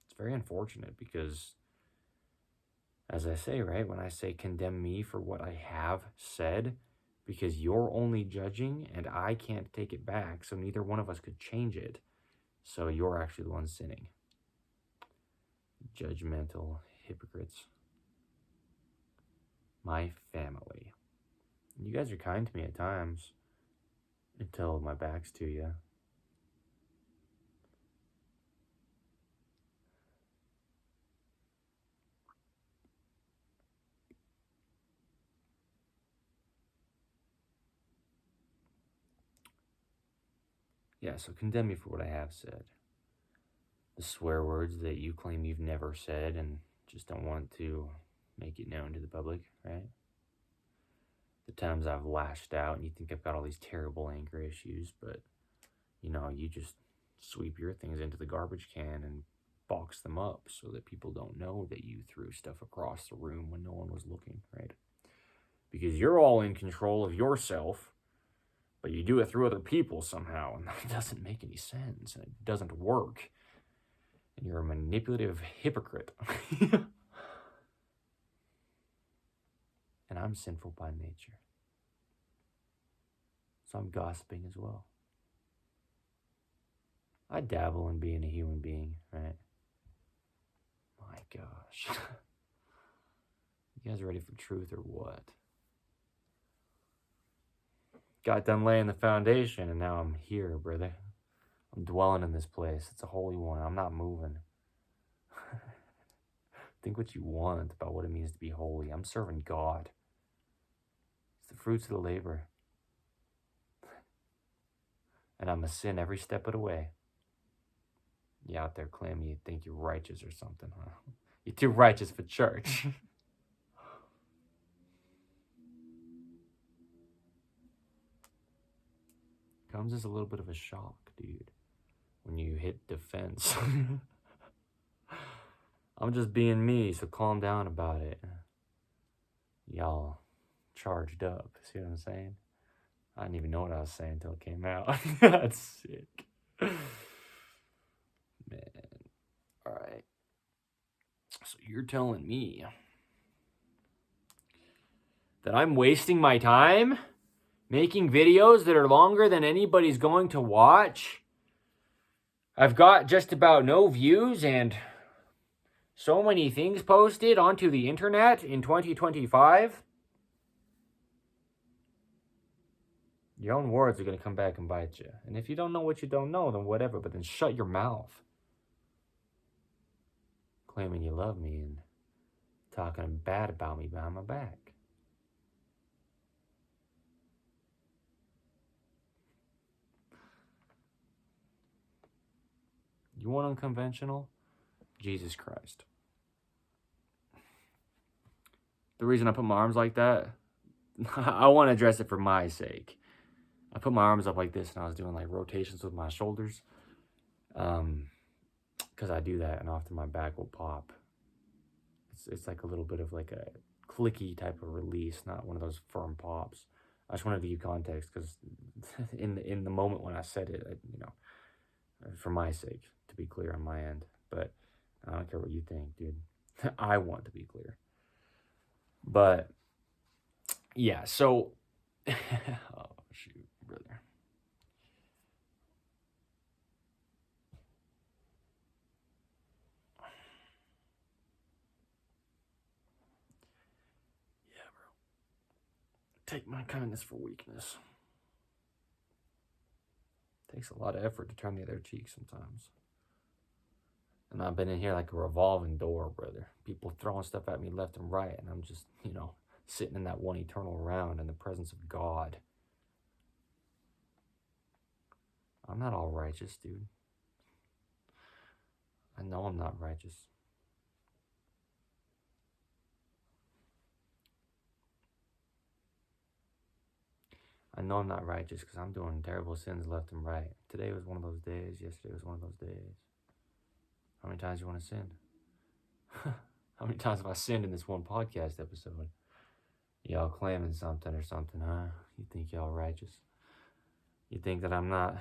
It's very unfortunate because, as I say, right, when I say condemn me for what I have said, because you're only judging and I can't take it back, so neither one of us could change it. So you're actually the one sinning. Judgmental hypocrites. My family. You guys are kind to me at times until my back's to you. Yeah, so condemn me for what I have said. The swear words that you claim you've never said and just don't want to make it known to the public, right? the times I've lashed out and you think I've got all these terrible anger issues, but, you just sweep your things into the garbage can and box them up so that people don't know that you threw stuff across the room when no one was looking, right? Because you're all in control of yourself, but you do it through other people somehow, and that doesn't make any sense, and it doesn't work. And you're a manipulative hypocrite. And I'm sinful by nature. So I'm gossiping as well. I dabble in being a human being, right? My gosh. You guys ready for truth or what? Got done laying the foundation, and now I'm here, brother. I'm dwelling in this place. It's a holy one. I'm not moving. Think what you want about what it means to be holy. I'm serving God. It's the fruits of the labor. And I'm a sin every step of the way. You out there claiming you think you're righteous or something, huh? You're too righteous for church. Comes as a little bit of a shock, dude, when you hit defense. I'm just being me, so calm down about it. Y'all charged up. See what I'm saying? I didn't even know what I was saying until it came out. That's sick. Man. Alright. So you're telling me that I'm wasting my time making videos that are longer than anybody's going to watch? I've got just about no views and so many things posted onto the internet in 2025. Your own words are going to come back and bite you. And if you don't know what you don't know, then whatever, but then shut your mouth. Claiming you love me and talking bad about me behind my back. You want unconventional? Jesus Christ. The reason I put my arms like that, I want to address it for my sake. I put my arms up like this and I was doing like rotations with my shoulders. Because I do that and often my back will pop. It's like a little bit of like a clicky type of release, not one of those firm pops. I just wanted to give context because in the moment when I said it, for my sake, to be clear on my end. But I don't care what you think, dude. I want to be clear. But yeah, so oh shoot, brother. Yeah, bro. Take my kindness for weakness. Takes a lot of effort to turn the other cheek sometimes. And I've been in here like a revolving door, brother. People throwing stuff at me left and right, and I'm just, sitting in that one eternal round in the presence of God. I'm not all righteous, dude. I know I'm not righteous. I know I'm not righteous because I'm doing terrible sins left and right. Today was one of those days. Yesterday was one of those days. How many times do you want to sin? How many times have I sinned in this one podcast episode? Y'all claiming something or something, huh? You think y'all righteous? You think that I'm not?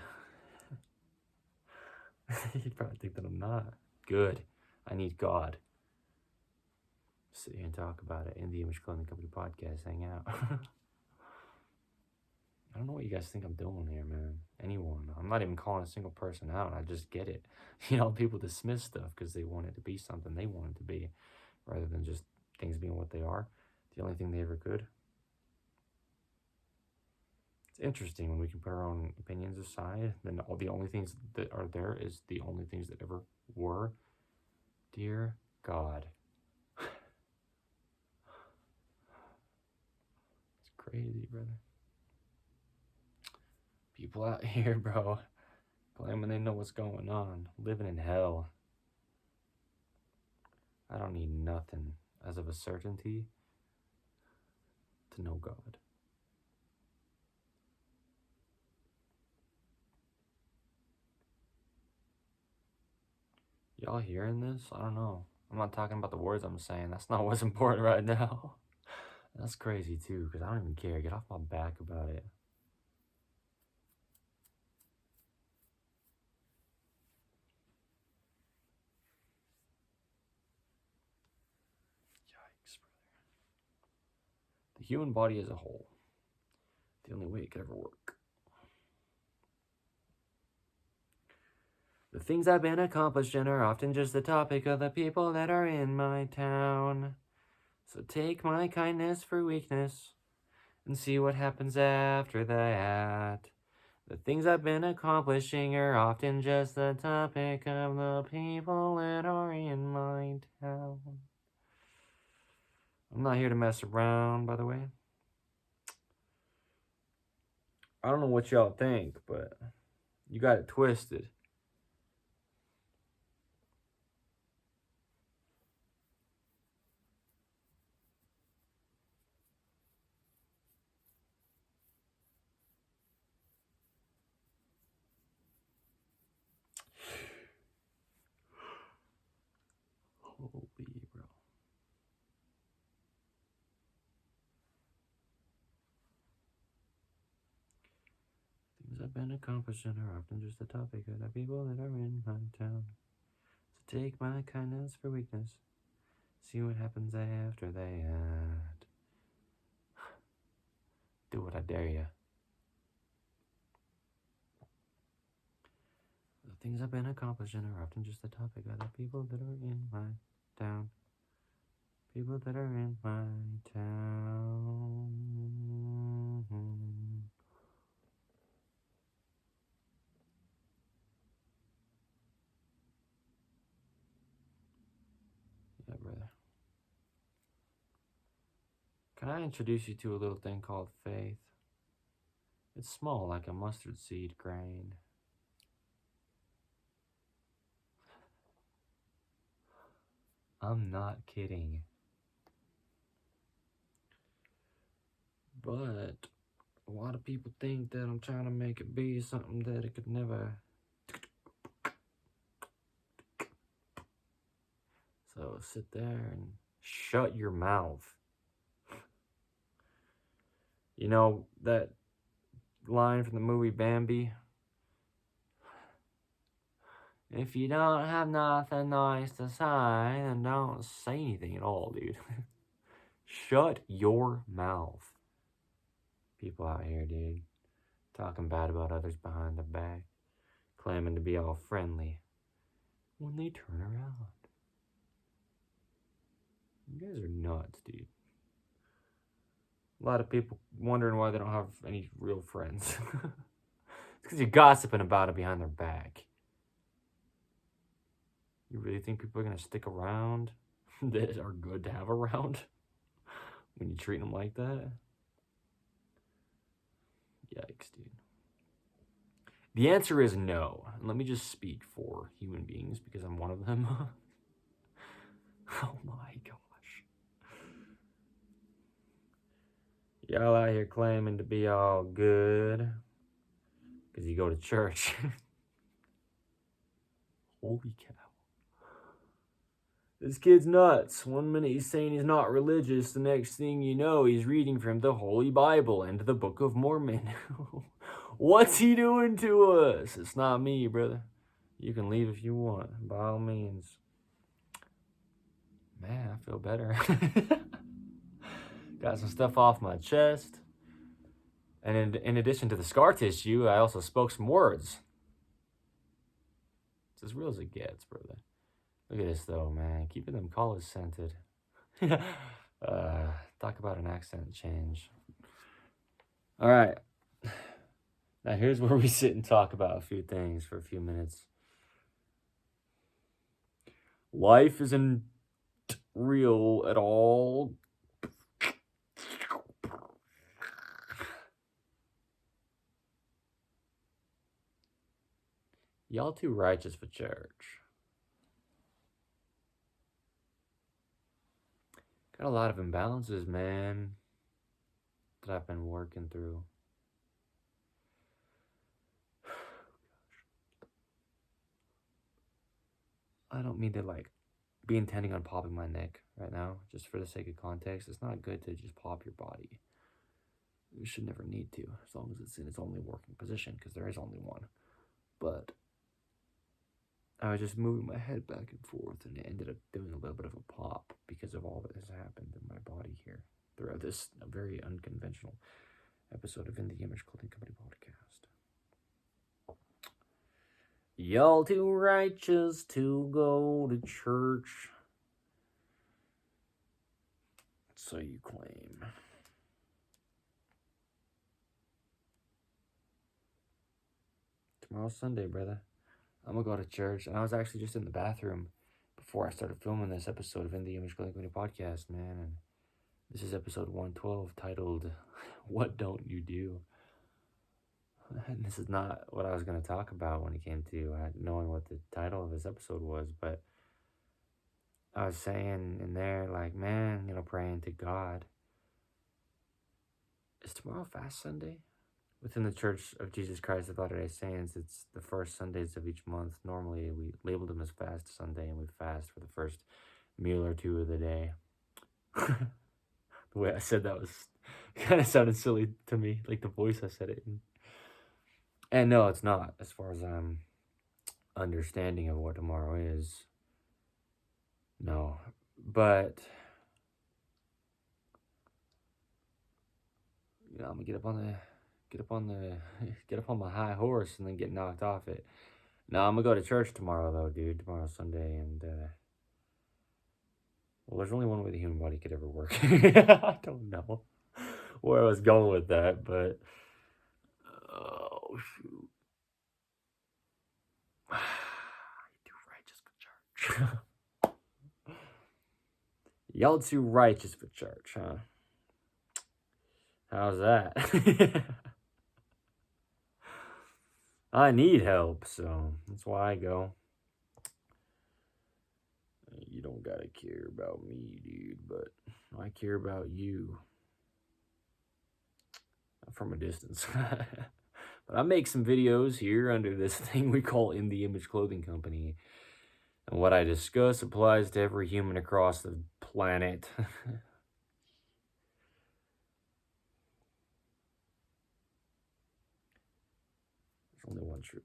You probably think that I'm not. Good. I need God. Sit here and talk about it. In the Image Clothing Company podcast. Hang out. I don't know what you guys think I'm doing here, man. Anyone. I'm not even calling a single person out. I just get it. People dismiss stuff because they want it to be something they want it to be, rather than just things being what they are. The only thing they ever could. It's interesting when we can put our own opinions aside, then all the only things that are there is the only things that ever were. Dear God. It's crazy, brother. People out here, bro, claiming they know what's going on, living in hell. I don't need nothing as of a certainty to know God. Y'all hearing this? I don't know. I'm not talking about the words I'm saying. That's not what's important right now. That's crazy too, because I don't even care. Get off my back about it. Yikes, brother. The human body as a whole. The only way it could ever work. The things I've been accomplishing are often just the topic of the people that are in my town. So take my kindness for weakness and see what happens after that. The things I've been accomplishing are often just the topic of the people that are in my town. I'm not here to mess around, by the way. I don't know what y'all think, but you got it twisted. Holy bro. Things I've been accomplishing are often just the topic of the people that are in my town. So take my kindness for weakness. See what happens after that. Do what I dare ya. The things I've been accomplishing are often just the topic of the people that are in my town. People that are in my town. Yeah, brother. Can I introduce you to a little thing called faith? It's small, like a mustard seed grain. I'm not kidding. But a lot of people think that I'm trying to make it be something that it could never. So sit there and shut your mouth. You know that line from the movie Bambi? If you don't have nothing nice to say, then don't say anything at all, dude. Shut your mouth. People out here, dude, talking bad about others behind their back, claiming to be all friendly when they turn around. You guys are nuts, dude. A lot of people wondering why they don't have any real friends. It's because you're gossiping about it behind their back. You really think people are going to stick around that are good to have around when you treat them like that? Yikes, dude. The answer is no. And let me just speak for human beings because I'm one of them. Oh my gosh. Y'all out here claiming to be all good because you go to church. Holy cow. This kid's nuts. One minute he's saying he's not religious, the next thing you know, he's reading from the Holy Bible and the Book of Mormon. What's he doing to us? It's not me, brother. You can leave if you want, by all means. Man, I feel better. Got some stuff off my chest. And in addition to the scar tissue, I also spoke some words. It's as real as it gets, brother. Look at this, though, man. Keeping them collars scented. Talk about an accent change. All right. Now, here's where we sit and talk about a few things for a few minutes. Life isn't real at all. Y'all too righteous for church. Got a lot of imbalances, man, that I've been working through. I don't mean to like be intending on popping my neck right now, just for the sake of context. It's not good to just pop your body. You should never need to, as long as it's in its only working position, because there is only one. But I was just moving my head back and forth, and it ended up doing a little bit of a pop because of all that has happened in my body here throughout this very unconventional episode of In the Image Clothing Company podcast. Y'all too righteous to go to church, so you claim. Tomorrow's Sunday, brother. I'm gonna go to church, and I was actually just in the bathroom before I started filming this episode of In the Image Clothing Company podcast, man, and this is episode 112, titled, What Don't You Do? And this is not what I was going to talk about when it came to knowing what the title of this episode was, but I was saying in there, like, man, praying to God. Is tomorrow Fast Sunday? Within the Church of Jesus Christ of Latter-day Saints, it's the first Sundays of each month. Normally, we labeled them as Fast Sunday, and we fast for the first meal or two of the day. The way I said that was kind of sounded silly to me, like the voice I said it in. And no, it's not, as far as I'm understanding of what tomorrow is. No, but I'm gonna get up on my high horse and then get knocked off it. No, I'm gonna go to church tomorrow though, dude. Tomorrow's Sunday, and well, there's only one way the human body could ever work. I don't know where I was going with that, but oh shoot. You're too righteous for church. Y'all too righteous for church, huh? How's that? I need help, so that's why I go. You don't gotta care about me, dude, but I care about you. From a distance. But I make some videos here under this thing we call In the Image Clothing Company. And what I discuss applies to every human across the planet. There's only one truth.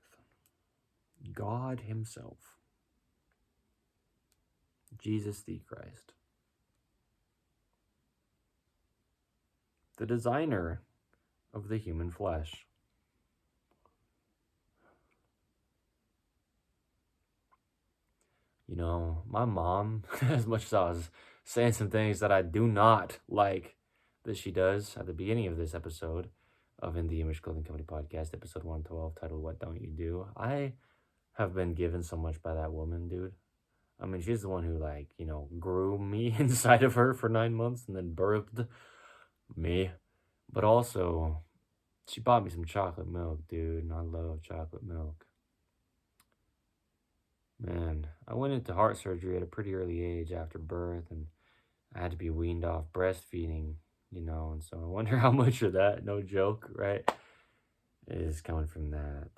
God himself. Jesus the Christ. The designer of the human flesh. My mom, as much as I was saying some things that I do not like that she does at the beginning of this episode of In the Image Clothing Company podcast, episode 112, titled What Don't You Do? I have been given so much by that woman, dude. I mean, she's the one who, grew me inside of her for 9 months and then birthed me. But also, she bought me some chocolate milk, dude, and I love chocolate milk. Man, I went into heart surgery at a pretty early age after birth, and I had to be weaned off breastfeeding, and so I wonder how much of that, no joke, right, is coming from that.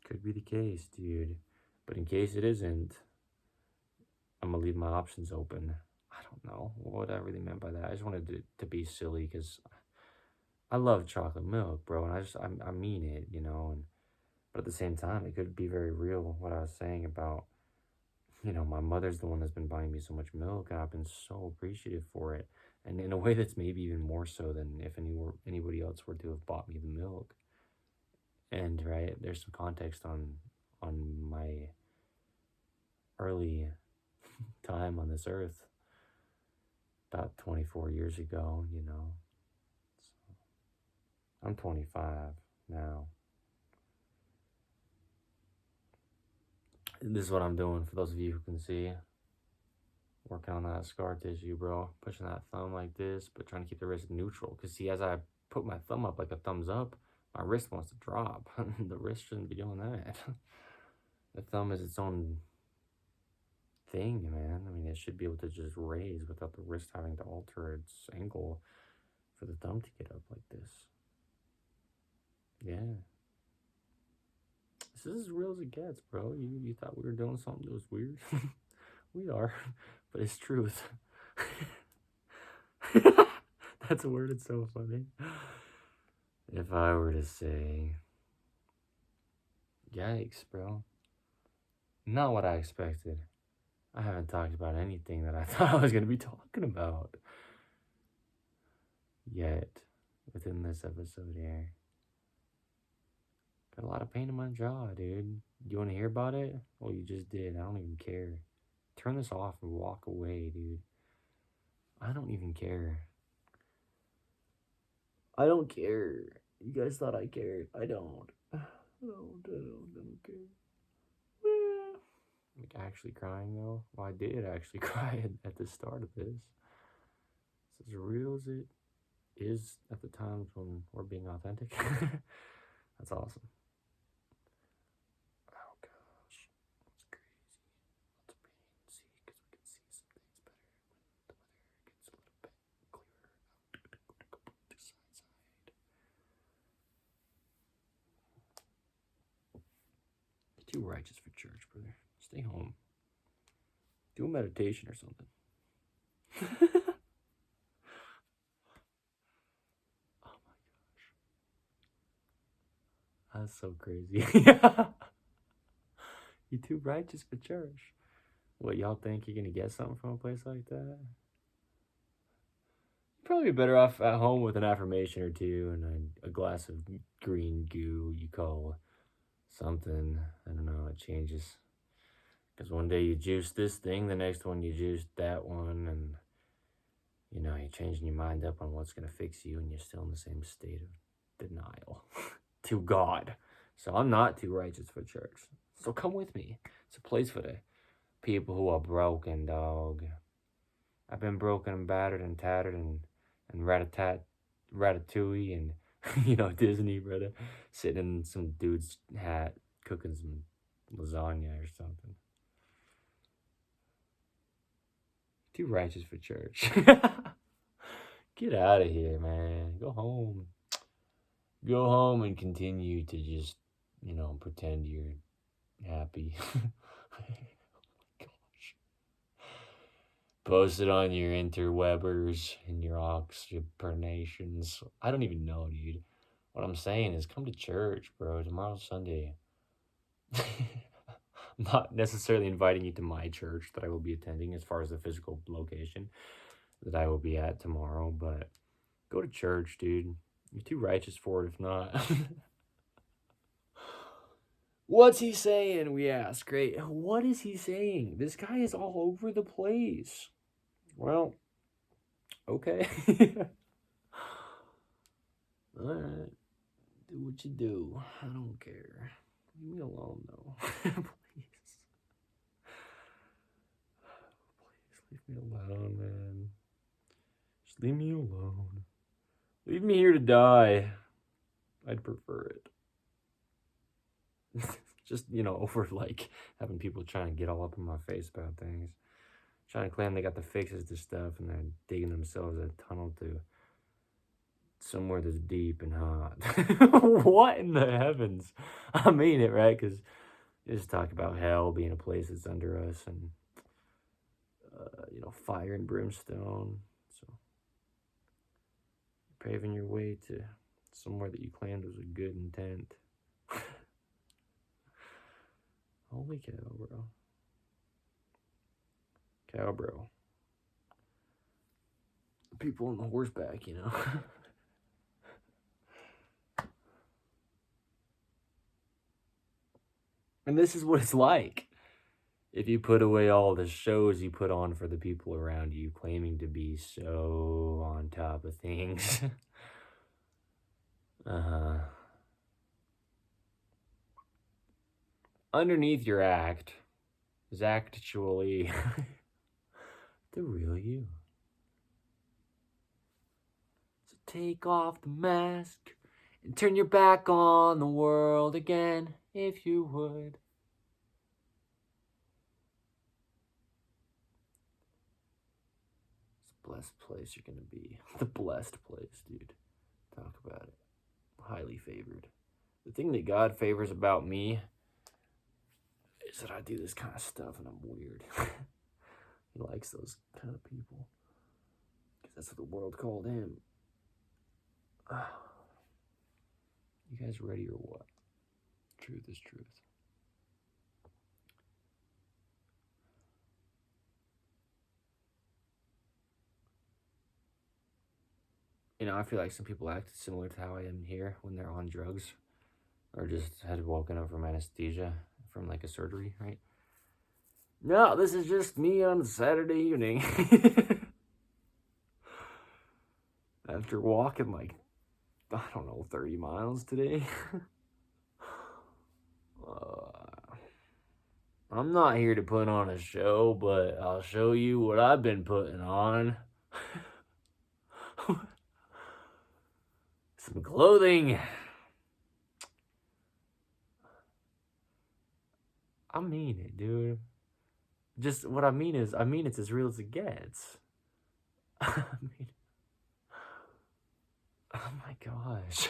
Could be the case, dude. But in case it isn't, I'm gonna leave my options open. I don't know what I really meant by that. I just wanted to be silly because I love chocolate milk, bro, and I mean it, but at the same time, it could be very real what I was saying about, my mother's the one that's been buying me so much milk, and I've been so appreciative for it, and in a way that's maybe even more so than if anybody else were to have bought me the milk. And right, there's some context on my early time on this earth, about 24 years ago, So, I'm 25 now. This is what I'm doing for those of you who can see. Working on that scar tissue, bro. Pushing that thumb like this, but trying to keep the wrist neutral. Because, see, as I put my thumb up like a thumbs up, my wrist wants to drop. The wrist shouldn't be doing that. The thumb is its own thing, man. I mean, it should be able to just raise without the wrist having to alter its angle for the thumb to get up like this. Yeah. This is as real as it gets, bro. You thought we were doing something that was weird? We are, but it's truth. That's a word. It's so funny. If I were to say, yikes, bro. Not what I expected. I haven't talked about anything that I thought I was going to be talking about yet within this episode here. Got a lot of pain in my jaw, dude. You want to hear about it? Well, you just did. I don't even care. Turn this off and walk away, dude. I don't even care. I don't care. You guys thought I cared. I don't. I don't care. Like actually crying though? Well, I did actually cry at the start of this. It's as real as it is at the times when we're being authentic. That's awesome. Oh gosh, that's crazy. Lots of pain. See, because we can see some things better when the weather gets a little bit clearer out. Side. You're too righteous for church, brother. Stay home. Do a meditation or something. Oh my gosh. That's so crazy. You're too righteous for church. What, y'all think you're gonna get something from a place like that? Probably better off at home with an affirmation or two and a glass of green goo you call something. I don't know, it changes. Because one day you juice this thing, the next one you juice that one, and you know, you're changing your mind up on what's going to fix you, and you're still in the same state of denial to God. So I'm not too righteous for church. So come with me. It's a place for the people who are broken, dog. I've been broken and battered and tattered and ratatouille and, you know, Disney, brother. Sitting in some dude's hat, cooking some lasagna or something. Too righteous for church. Get out of here, man. Go home. Go home and continue to just, you know, pretend you're happy. Oh my gosh. Post it on your interwebers and your oxypernations. I don't even know, dude. What I'm saying is come to church, bro. Tomorrow's Sunday. I'm not necessarily inviting you to my church that I will be attending as far as the physical location that I will be at tomorrow, but go to church, dude. You're too righteous for it if not. What's he saying? We ask. Great. What is he saying? This guy is all over the place. Well, okay. Alright. Do what you do. I don't care. Leave me alone, though. Please. Please leave me alone, man. Just leave me alone. Leave me here to die. I'd prefer it. Just, you know, over like having people trying to get all up in my face about things. Trying to claim they got the fixes to stuff and they're digging themselves a tunnel to somewhere that's deep and hot. What in the heavens? I mean it, right? Because you just talk about hell being a place that's under us and, you know, fire and brimstone. So you're paving your way to somewhere that you claimed was a good intent. Holy cow, bro. Cow, bro. People on the horseback, you know. And this is what it's like. If you put away all the shows you put on for the people around you, claiming to be so on top of things. Underneath your act is actually the real you. So take off the mask and turn your back on the world again, if you would. It's a blessed place you're gonna be. The blessed place, dude. Talk about it. Highly favored. The thing that God favors about me is that I do this kind of stuff and I'm weird. He likes those kind of people. Because that's what the world called him. You guys ready or what? Truth is truth. You know, I feel like some people act similar to how I am here when they're on drugs or just had woken up from anesthesia from like a surgery, right? No, this is just me on Saturday evening. After walking like, I don't know, 30 miles today. I'm not here to put on a show, but I'll show you what I've been putting on. Some clothing. I mean it, dude. Just what I mean is, it's as real as it gets. I mean, oh my gosh.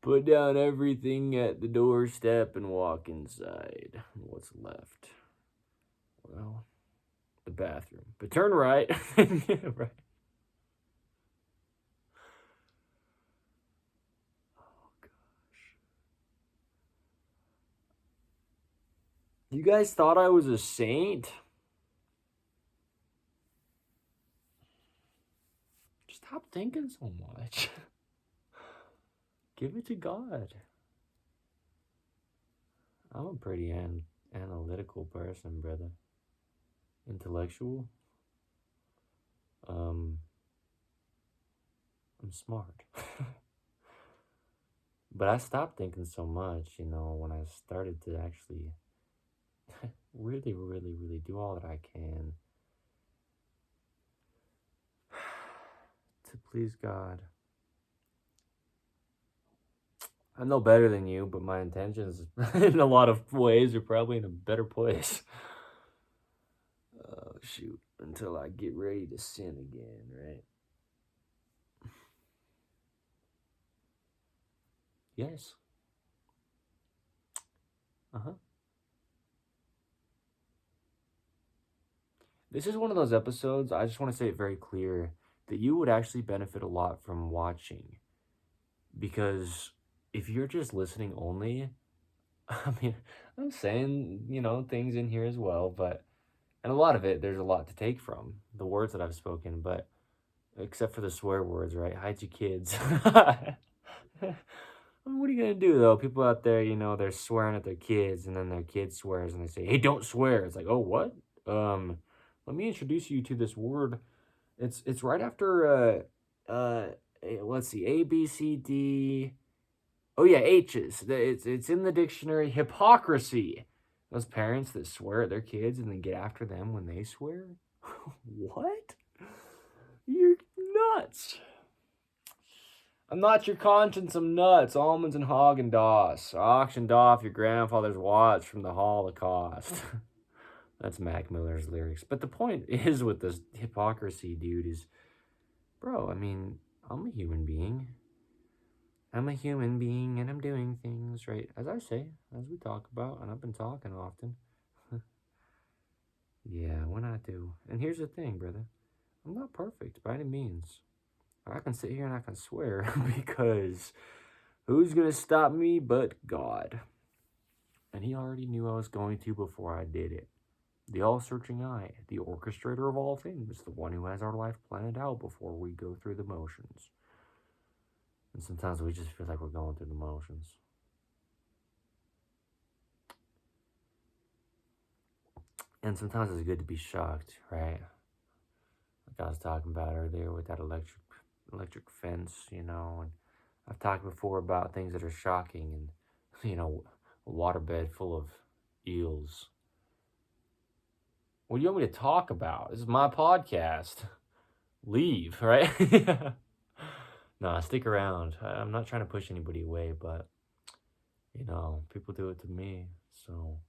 Put down everything at the doorstep and walk inside. What's left? Well, the bathroom. But turn right. Yeah, right. Oh gosh. You guys thought I was a saint? Stop thinking so much. Give it to God. I'm a pretty analytical person, brother. Intellectual. I'm smart. But I stopped thinking so much, you know, when I started to actually really, really, really do all that I can to please God. I'm no better than you, but my intentions in a lot of ways are probably in a better place. Oh, shoot. Until I get ready to sin again, right? Yes. Uh-huh. This is one of those episodes, I just want to say it very clear, that you would actually benefit a lot from watching. Because if you're just listening only, I mean, I'm saying, you know, things in here as well, but, and a lot of it, there's a lot to take from the words that I've spoken, but except for the swear words, right? Hide your kids. I mean, what are you gonna do though? People out there, you know, they're swearing at their kids, and then their kid swears, and they say, "Hey, don't swear." It's like, oh, what? Let me introduce you to this word. It's right after let's see, A B C D. Oh yeah, H's. It's in the dictionary. Hypocrisy. Those parents that swear at their kids and then get after them when they swear. What? You're nuts. I'm not your conscience, I'm nuts. Almonds and Haagen-Dazs. Auctioned off your grandfather's watch from the Holocaust. That's Mac Miller's lyrics. But the point is with this hypocrisy, dude, is, bro, I mean, I'm a human being. I'm a human being and I'm doing things, right? As I say, as we talk about, and I've been talking often. Yeah, when I do. And here's the thing, brother. I'm not perfect by any means. I can sit here and I can swear because who's going to stop me but God? And he already knew I was going to before I did it. The all-searching eye, the orchestrator of all things, the one who has our life planned out before we go through the motions. And sometimes we just feel like we're going through the motions. And sometimes it's good to be shocked, right? Like I was talking about earlier with that electric fence, you know, and I've talked before about things that are shocking and, you know, a waterbed full of eels. What do you want me to talk about? This is my podcast. Leave, right? Nah, stick around. I'm not trying to push anybody away, but, you know, people do it to me, so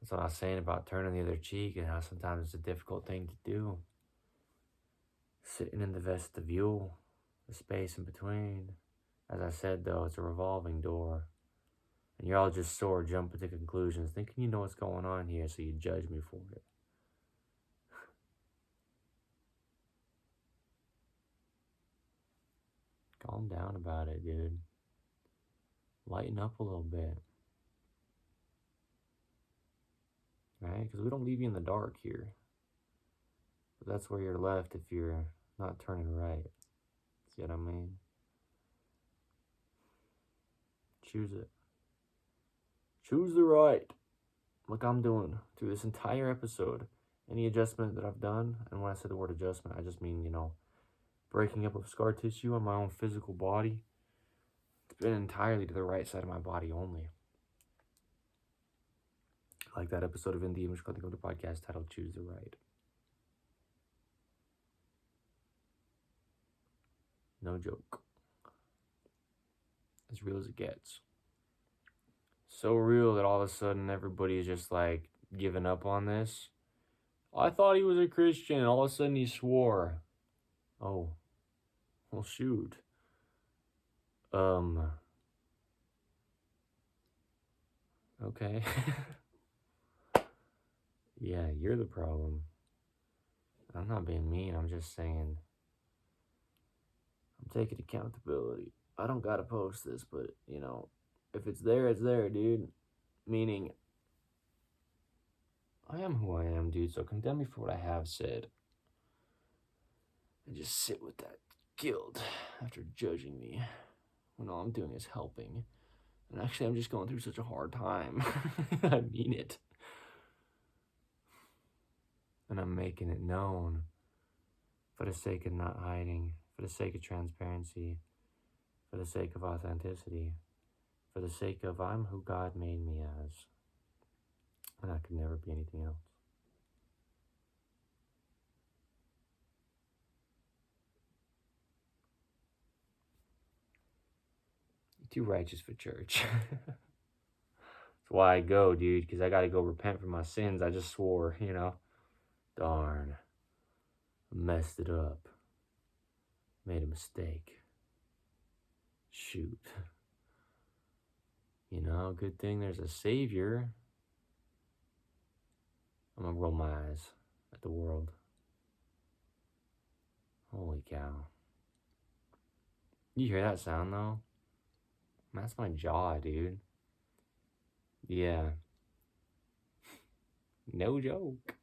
that's what I was saying about turning the other cheek and how sometimes it's a difficult thing to do. Sitting in the vestibule, the space in between. As I said, though, it's a revolving door. And you're all just sore, jumping to conclusions, thinking you know what's going on here, so you judge me for it. Calm down about it, dude. Lighten up a little bit. Right? Because we don't leave you in the dark here. But that's where you're left if you're not turning right. See what I mean? Choose it. Choose the right. Like I'm doing through this entire episode. Any adjustment that I've done, and when I say the word adjustment, I just mean, breaking up of scar tissue on my own physical body. It's been entirely to the right side of my body only. Like that episode of InTheImageClothingCompany Podcast titled Choose the Right. No joke. As real as it gets. So real that all of a sudden everybody is just like giving up on this. I thought he was a Christian, and all of a sudden he swore. Oh. Well, shoot. Okay. Yeah, you're the problem. I'm not being mean, I'm just saying I'm taking accountability. I don't gotta post this, but, if it's there, it's there, dude. Meaning, I am who I am, dude, so condemn me for what I have said. And just sit with that guilt after judging me when all I'm doing is helping. And actually, I'm just going through such a hard time. I mean it. And I'm making it known for the sake of not hiding, for the sake of transparency, for the sake of authenticity, for the sake of I'm who God made me as, and I could never be anything else. You're too righteous for church. That's why I go, dude, because I got to go repent for my sins. I just swore, Darn. I messed it up. Made a mistake. Shoot. Good thing there's a savior. I'm gonna roll my eyes at the world. Holy cow. You hear that sound, though? That's my jaw, dude. Yeah. No joke.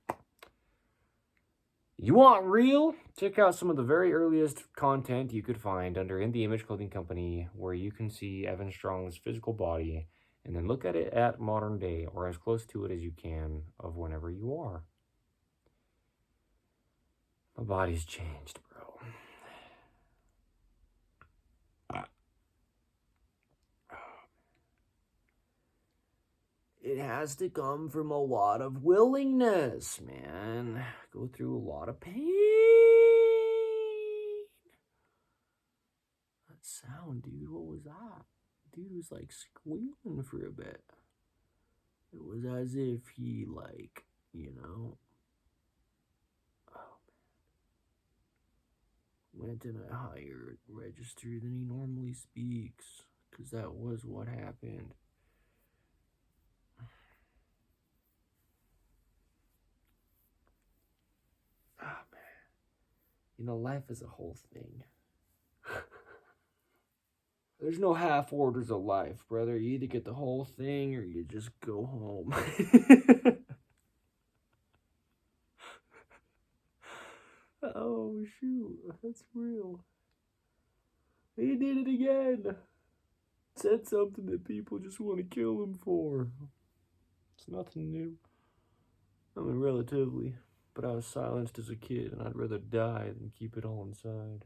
You want real? Check out some of the very earliest content you could find under In The Image Clothing Company, where you can see Evan Strong's physical body and then look at it at modern day, or as close to it as you can of whenever you are. My body's changed, bro. It has to come from a lot of willingness, man. Go through a lot of pain. That sound, dude, what was that? Dude was like squealing for a bit. It was as if he went in a higher register than he normally speaks. Because that was what happened. Ah, man. Life is a whole thing. There's no half orders of life, brother. You either get the whole thing or you just go home. Oh, shoot. That's real. He did it again. Said something that people just want to kill him for. It's nothing new. I mean, relatively. But I was silenced as a kid, and I'd rather die than keep it all inside.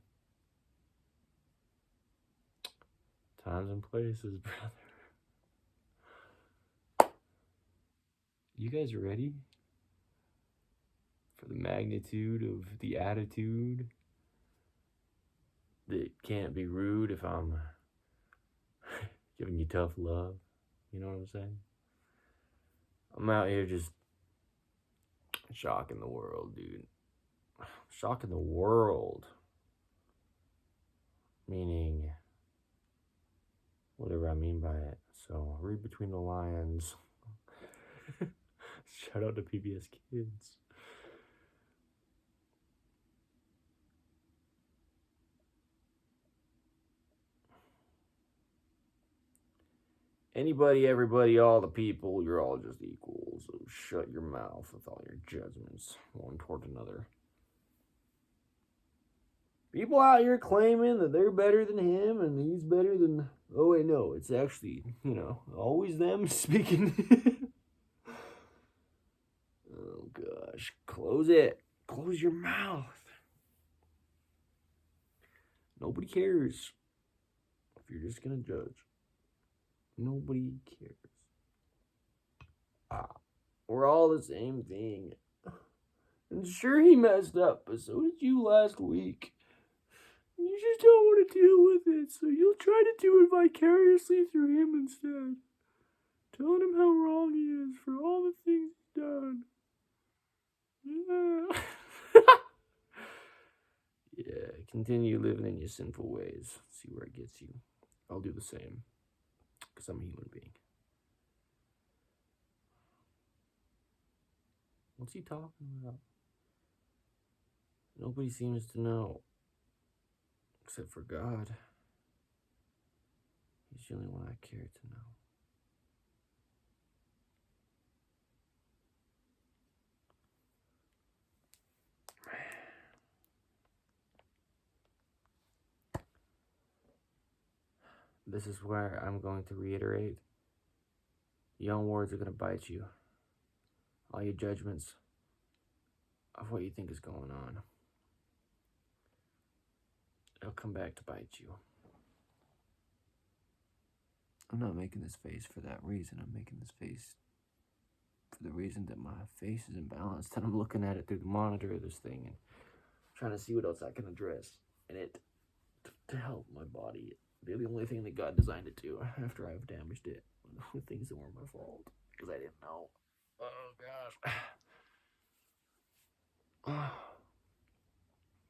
Times and places, brother. You guys ready for the magnitude of the attitude that can't be rude if I'm giving you tough love? You know what I'm saying? I'm out here just shocking the world, dude. Shocking the world. Meaning, whatever I mean by it. So read between the lines. Shout out to PBS Kids. Anybody, everybody, all the people, you're all just equals. So shut your mouth with all your judgments, one toward another. People out here claiming that they're better than him and he's better than... Oh, wait, no. It's actually, always them speaking. Oh, gosh. Close it. Close your mouth. Nobody cares if you're just going to judge. Nobody cares. We're all the same thing. And sure, he messed up, but so did you last week. You just don't want to deal with it, so you'll try to do it vicariously through him instead. Telling him how wrong he is for all the things he's done. Yeah. Yeah, continue living in your sinful ways. See where it gets you. I'll do the same, because I'm a human being. What's he talking about? Nobody seems to know. Except for God. He's the only one I care to know. This is where I'm going to reiterate. Young words are going to bite you. All your judgments of what you think is going on. It'll come back to bite you. I'm not making this face for that reason. I'm making this face for the reason that my face is imbalanced and I'm looking at it through the monitor of this thing and trying to see what else I can address in it to help my body. They're the only thing that God designed it to after I've damaged it with things that weren't my fault because I didn't know. Oh, gosh.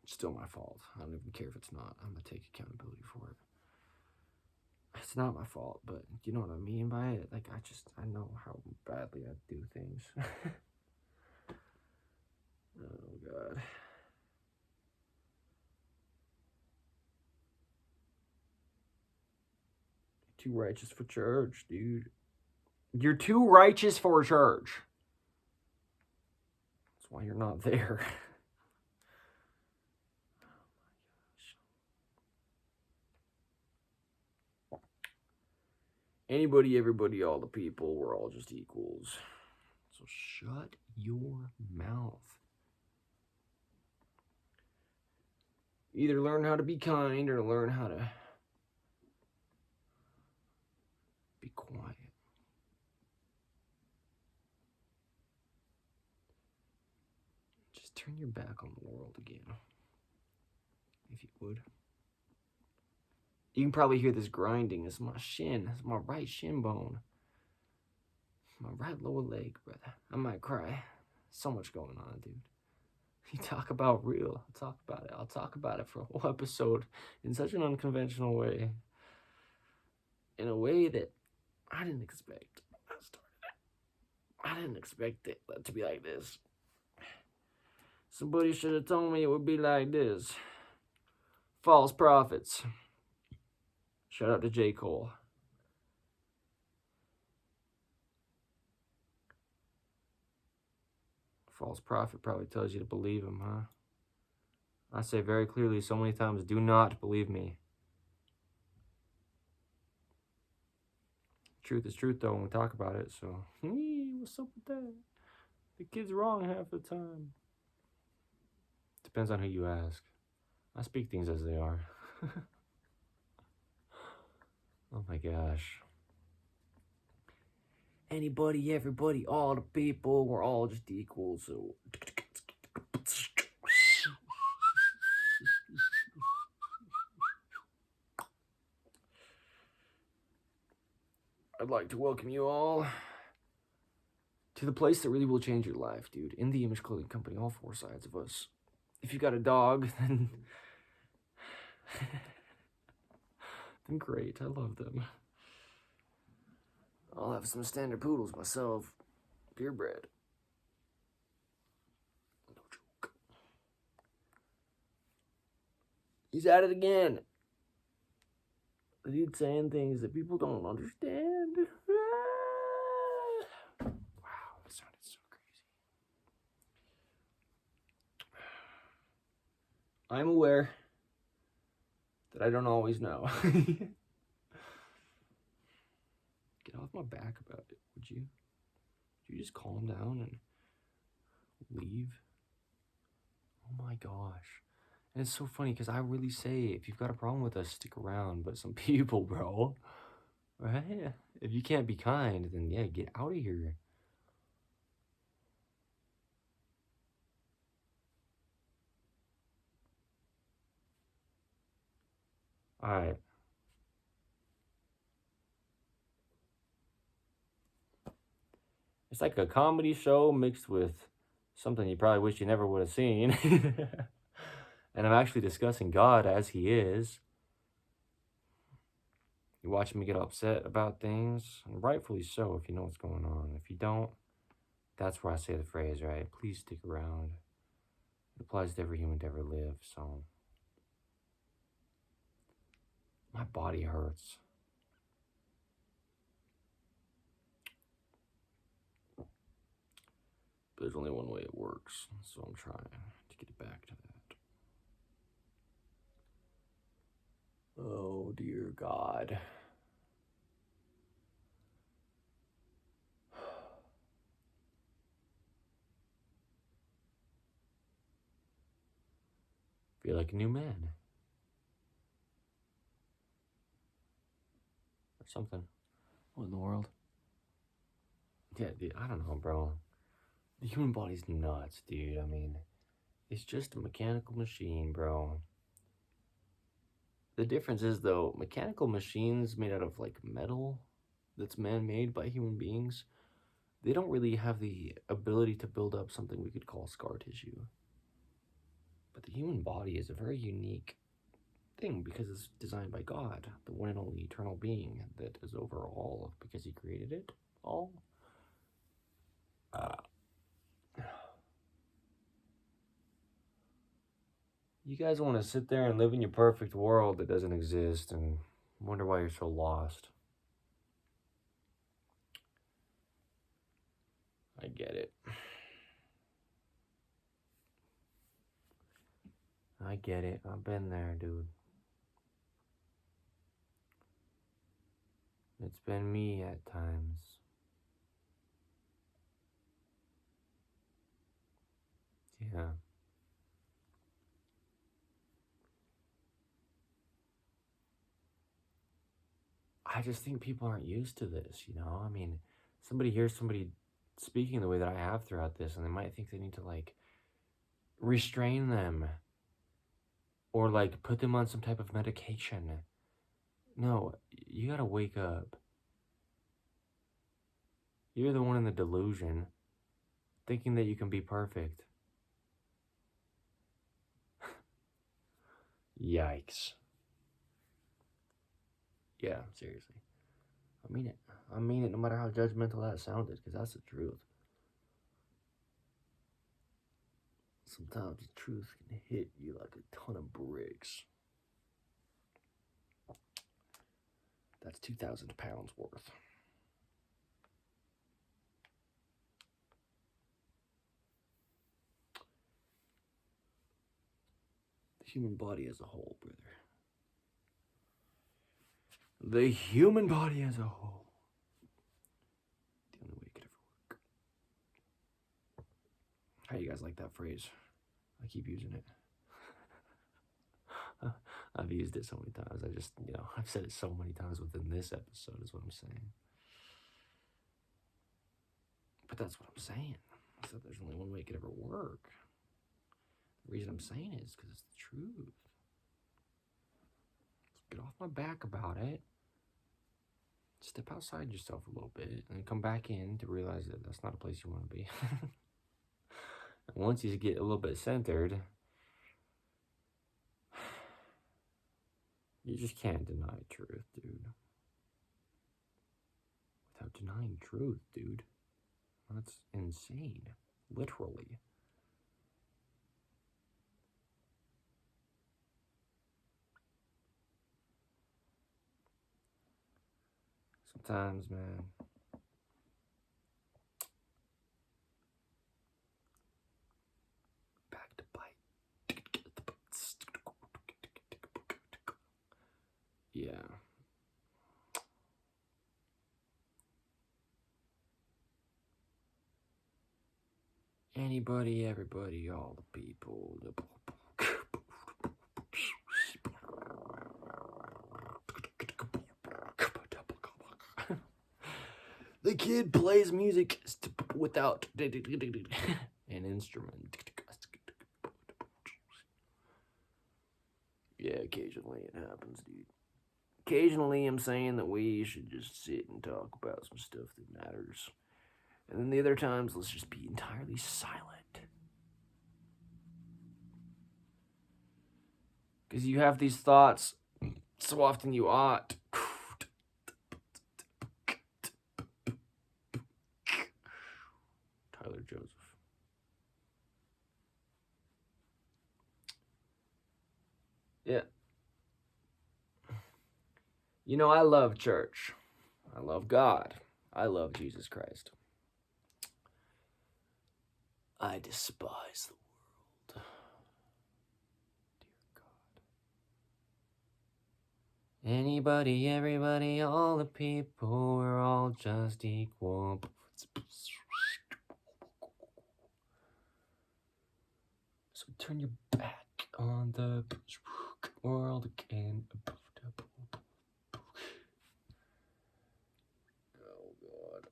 It's still my fault. I don't even care if it's not. I'm going to take accountability for it. It's not my fault, but you know what I mean by it? Like, I know how badly I do things. Oh, God. Too righteous for church, dude. You're too righteous for church. That's why you're not there. Anybody, everybody, all the people, we're all just equals. So shut your mouth. Either learn how to be kind or learn how to be quiet. Just turn your back on the world again, if you would. You can probably hear this grinding. It's my shin. It's my right shin bone. My right lower leg, brother. I might cry. So much going on, dude. You talk about real. I'll talk about it. I'll talk about it for a whole episode in such an unconventional way. In a way that I didn't expect. I didn't expect it to be like this. Somebody should have told me it would be like this. False prophets. Shout out to J. Cole. False prophet probably tells you to believe him, huh? I say very clearly so many times, do not believe me. Truth is truth, though, when we talk about it, so... what's up with that? The kid's wrong half the time. Depends on who you ask. I speak things as they are. Oh my gosh. Anybody, everybody, all the people, we're all just equal, so... I'd like to welcome you all to the place that really will change your life, dude. In the Image Clothing Company, all four sides of us. If you got a dog, then great, I love them. I'll have some standard poodles myself. Purebred. No joke. He's at it again. The dude saying things that people don't understand. Wow, that sounded so crazy. I'm aware that I don't always know. Get off my back about it, would you? Would you just calm down and leave? Oh my gosh. And it's so funny because I really say, if you've got a problem with us, stick around. But some people, bro, right? If you can't be kind, then yeah, get out of here. All right. It's like a comedy show mixed with something you probably wish you never would have seen. And I'm actually discussing God as he is. You watch me get upset about things, and rightfully so if you know what's going on. If you don't, that's where I say the phrase, right? Please stick around. It applies to every human to ever live, so. My body hurts. But there's only one way it works, so I'm trying to get it back to that. Oh, dear God. Feel like a new man. Or something. What in the world? Yeah, dude, I don't know, bro. The human body's nuts, dude. I mean, it's just a mechanical machine, bro. The difference is, though, mechanical machines made out of, like, metal that's man-made by human beings, they don't really have the ability to build up something we could call scar tissue. But the human body is a very unique thing because it's designed by God, the one and only eternal being that is over all because he created it all. You guys want to sit there and live in your perfect world that doesn't exist and wonder why you're so lost. I get it. I get it. I've been there, dude. It's been me at times. Yeah. I just think people aren't used to this, you know? I mean, somebody hears somebody speaking the way that I have throughout this, and they might think they need to, like, restrain them or, like, put them on some type of medication. No, you gotta wake up. You're the one in the delusion, thinking that you can be perfect. Yikes. Yeah, seriously. I mean it. I mean it no matter how judgmental that sounded, because that's the truth. Sometimes the truth can hit you like a ton of bricks. That's 2,000 pounds worth. The human body as a whole, brother. The human body as a whole. The only way it could ever work. How you guys like that phrase? I keep using it. I've used it so many times. I've said it so many times within this episode is what I'm saying. But that's what I'm saying. I said there's only one way it could ever work. The reason I'm saying it is because it's the truth. Get off my back about it. Step outside yourself a little bit and come back in to realize that that's not a place you want to be. And once you get a little bit centered, you just can't deny truth, dude. With how denying truth, dude. That's insane. Literally. Sometimes, man. Back to bite. Yeah. Anybody, everybody, all the people. The kid plays music without an instrument. Yeah, occasionally it happens, dude. Occasionally I'm saying that we should just sit and talk about some stuff that matters. And then the other times, let's just be entirely silent. Because you have these thoughts so often you ought. Tyler Joseph. Yeah. You know, I love church. I love God. I love Jesus Christ. I despise the world. Dear God. Anybody, everybody, all the people, we're all just equal. So turn your back on the world again. Oh God.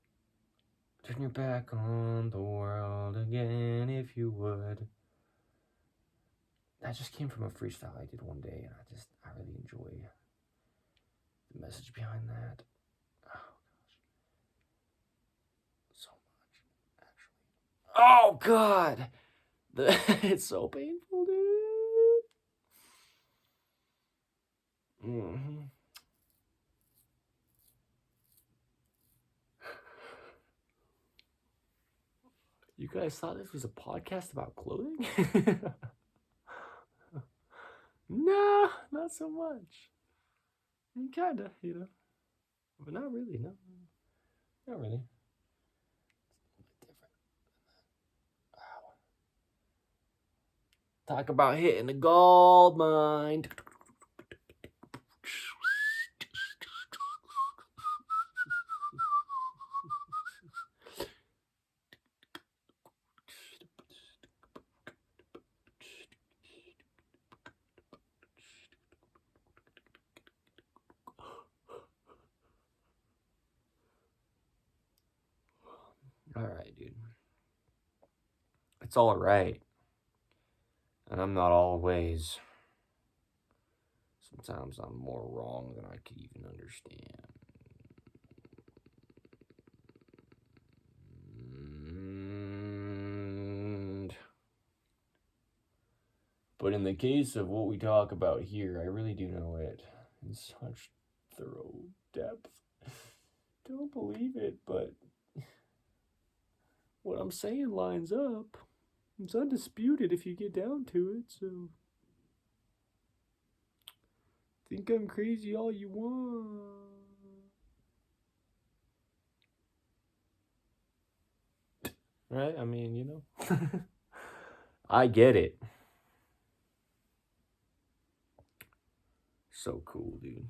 Turn your back on the world again if you would. That just came from a freestyle I did one day, and I really enjoy the message behind that. Oh gosh. So much, actually. Oh God! It's so painful, dude. Mm-hmm. You guys thought this was a podcast about clothing? No, not so much. Kinda, but not really. No, not really. It's a little bit different. Wow. Talk about hitting the gold mine. All right, dude. It's all right. And I'm not always. Sometimes I'm more wrong than I could even understand. But in the case of what we talk about here, I really do know it in such thorough depth. Don't believe it, but what I'm saying lines up. It's undisputed if you get down to it, so think I'm crazy all you want. Right? I mean, I get it. So cool, dude.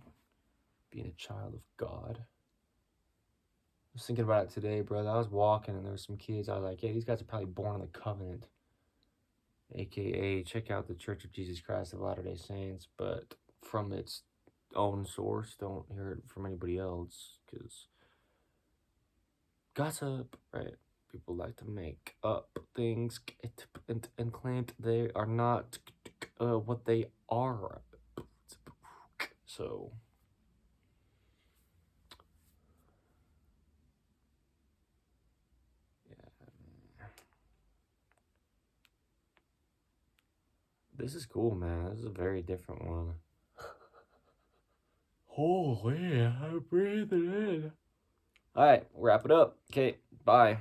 Being a child of God. I was thinking about it today, brother. I was walking and there were some kids. I was like, yeah, these guys are probably born in the covenant. AKA, check out the Church of Jesus Christ of Latter-day Saints, but from its own source. Don't hear it from anybody else, because gossip, right? People like to make up things and claim they are not what they are. So, yeah. This is cool, man. This is a very different one. Oh, yeah, I breathe it in. All right, wrap it up. Okay, bye.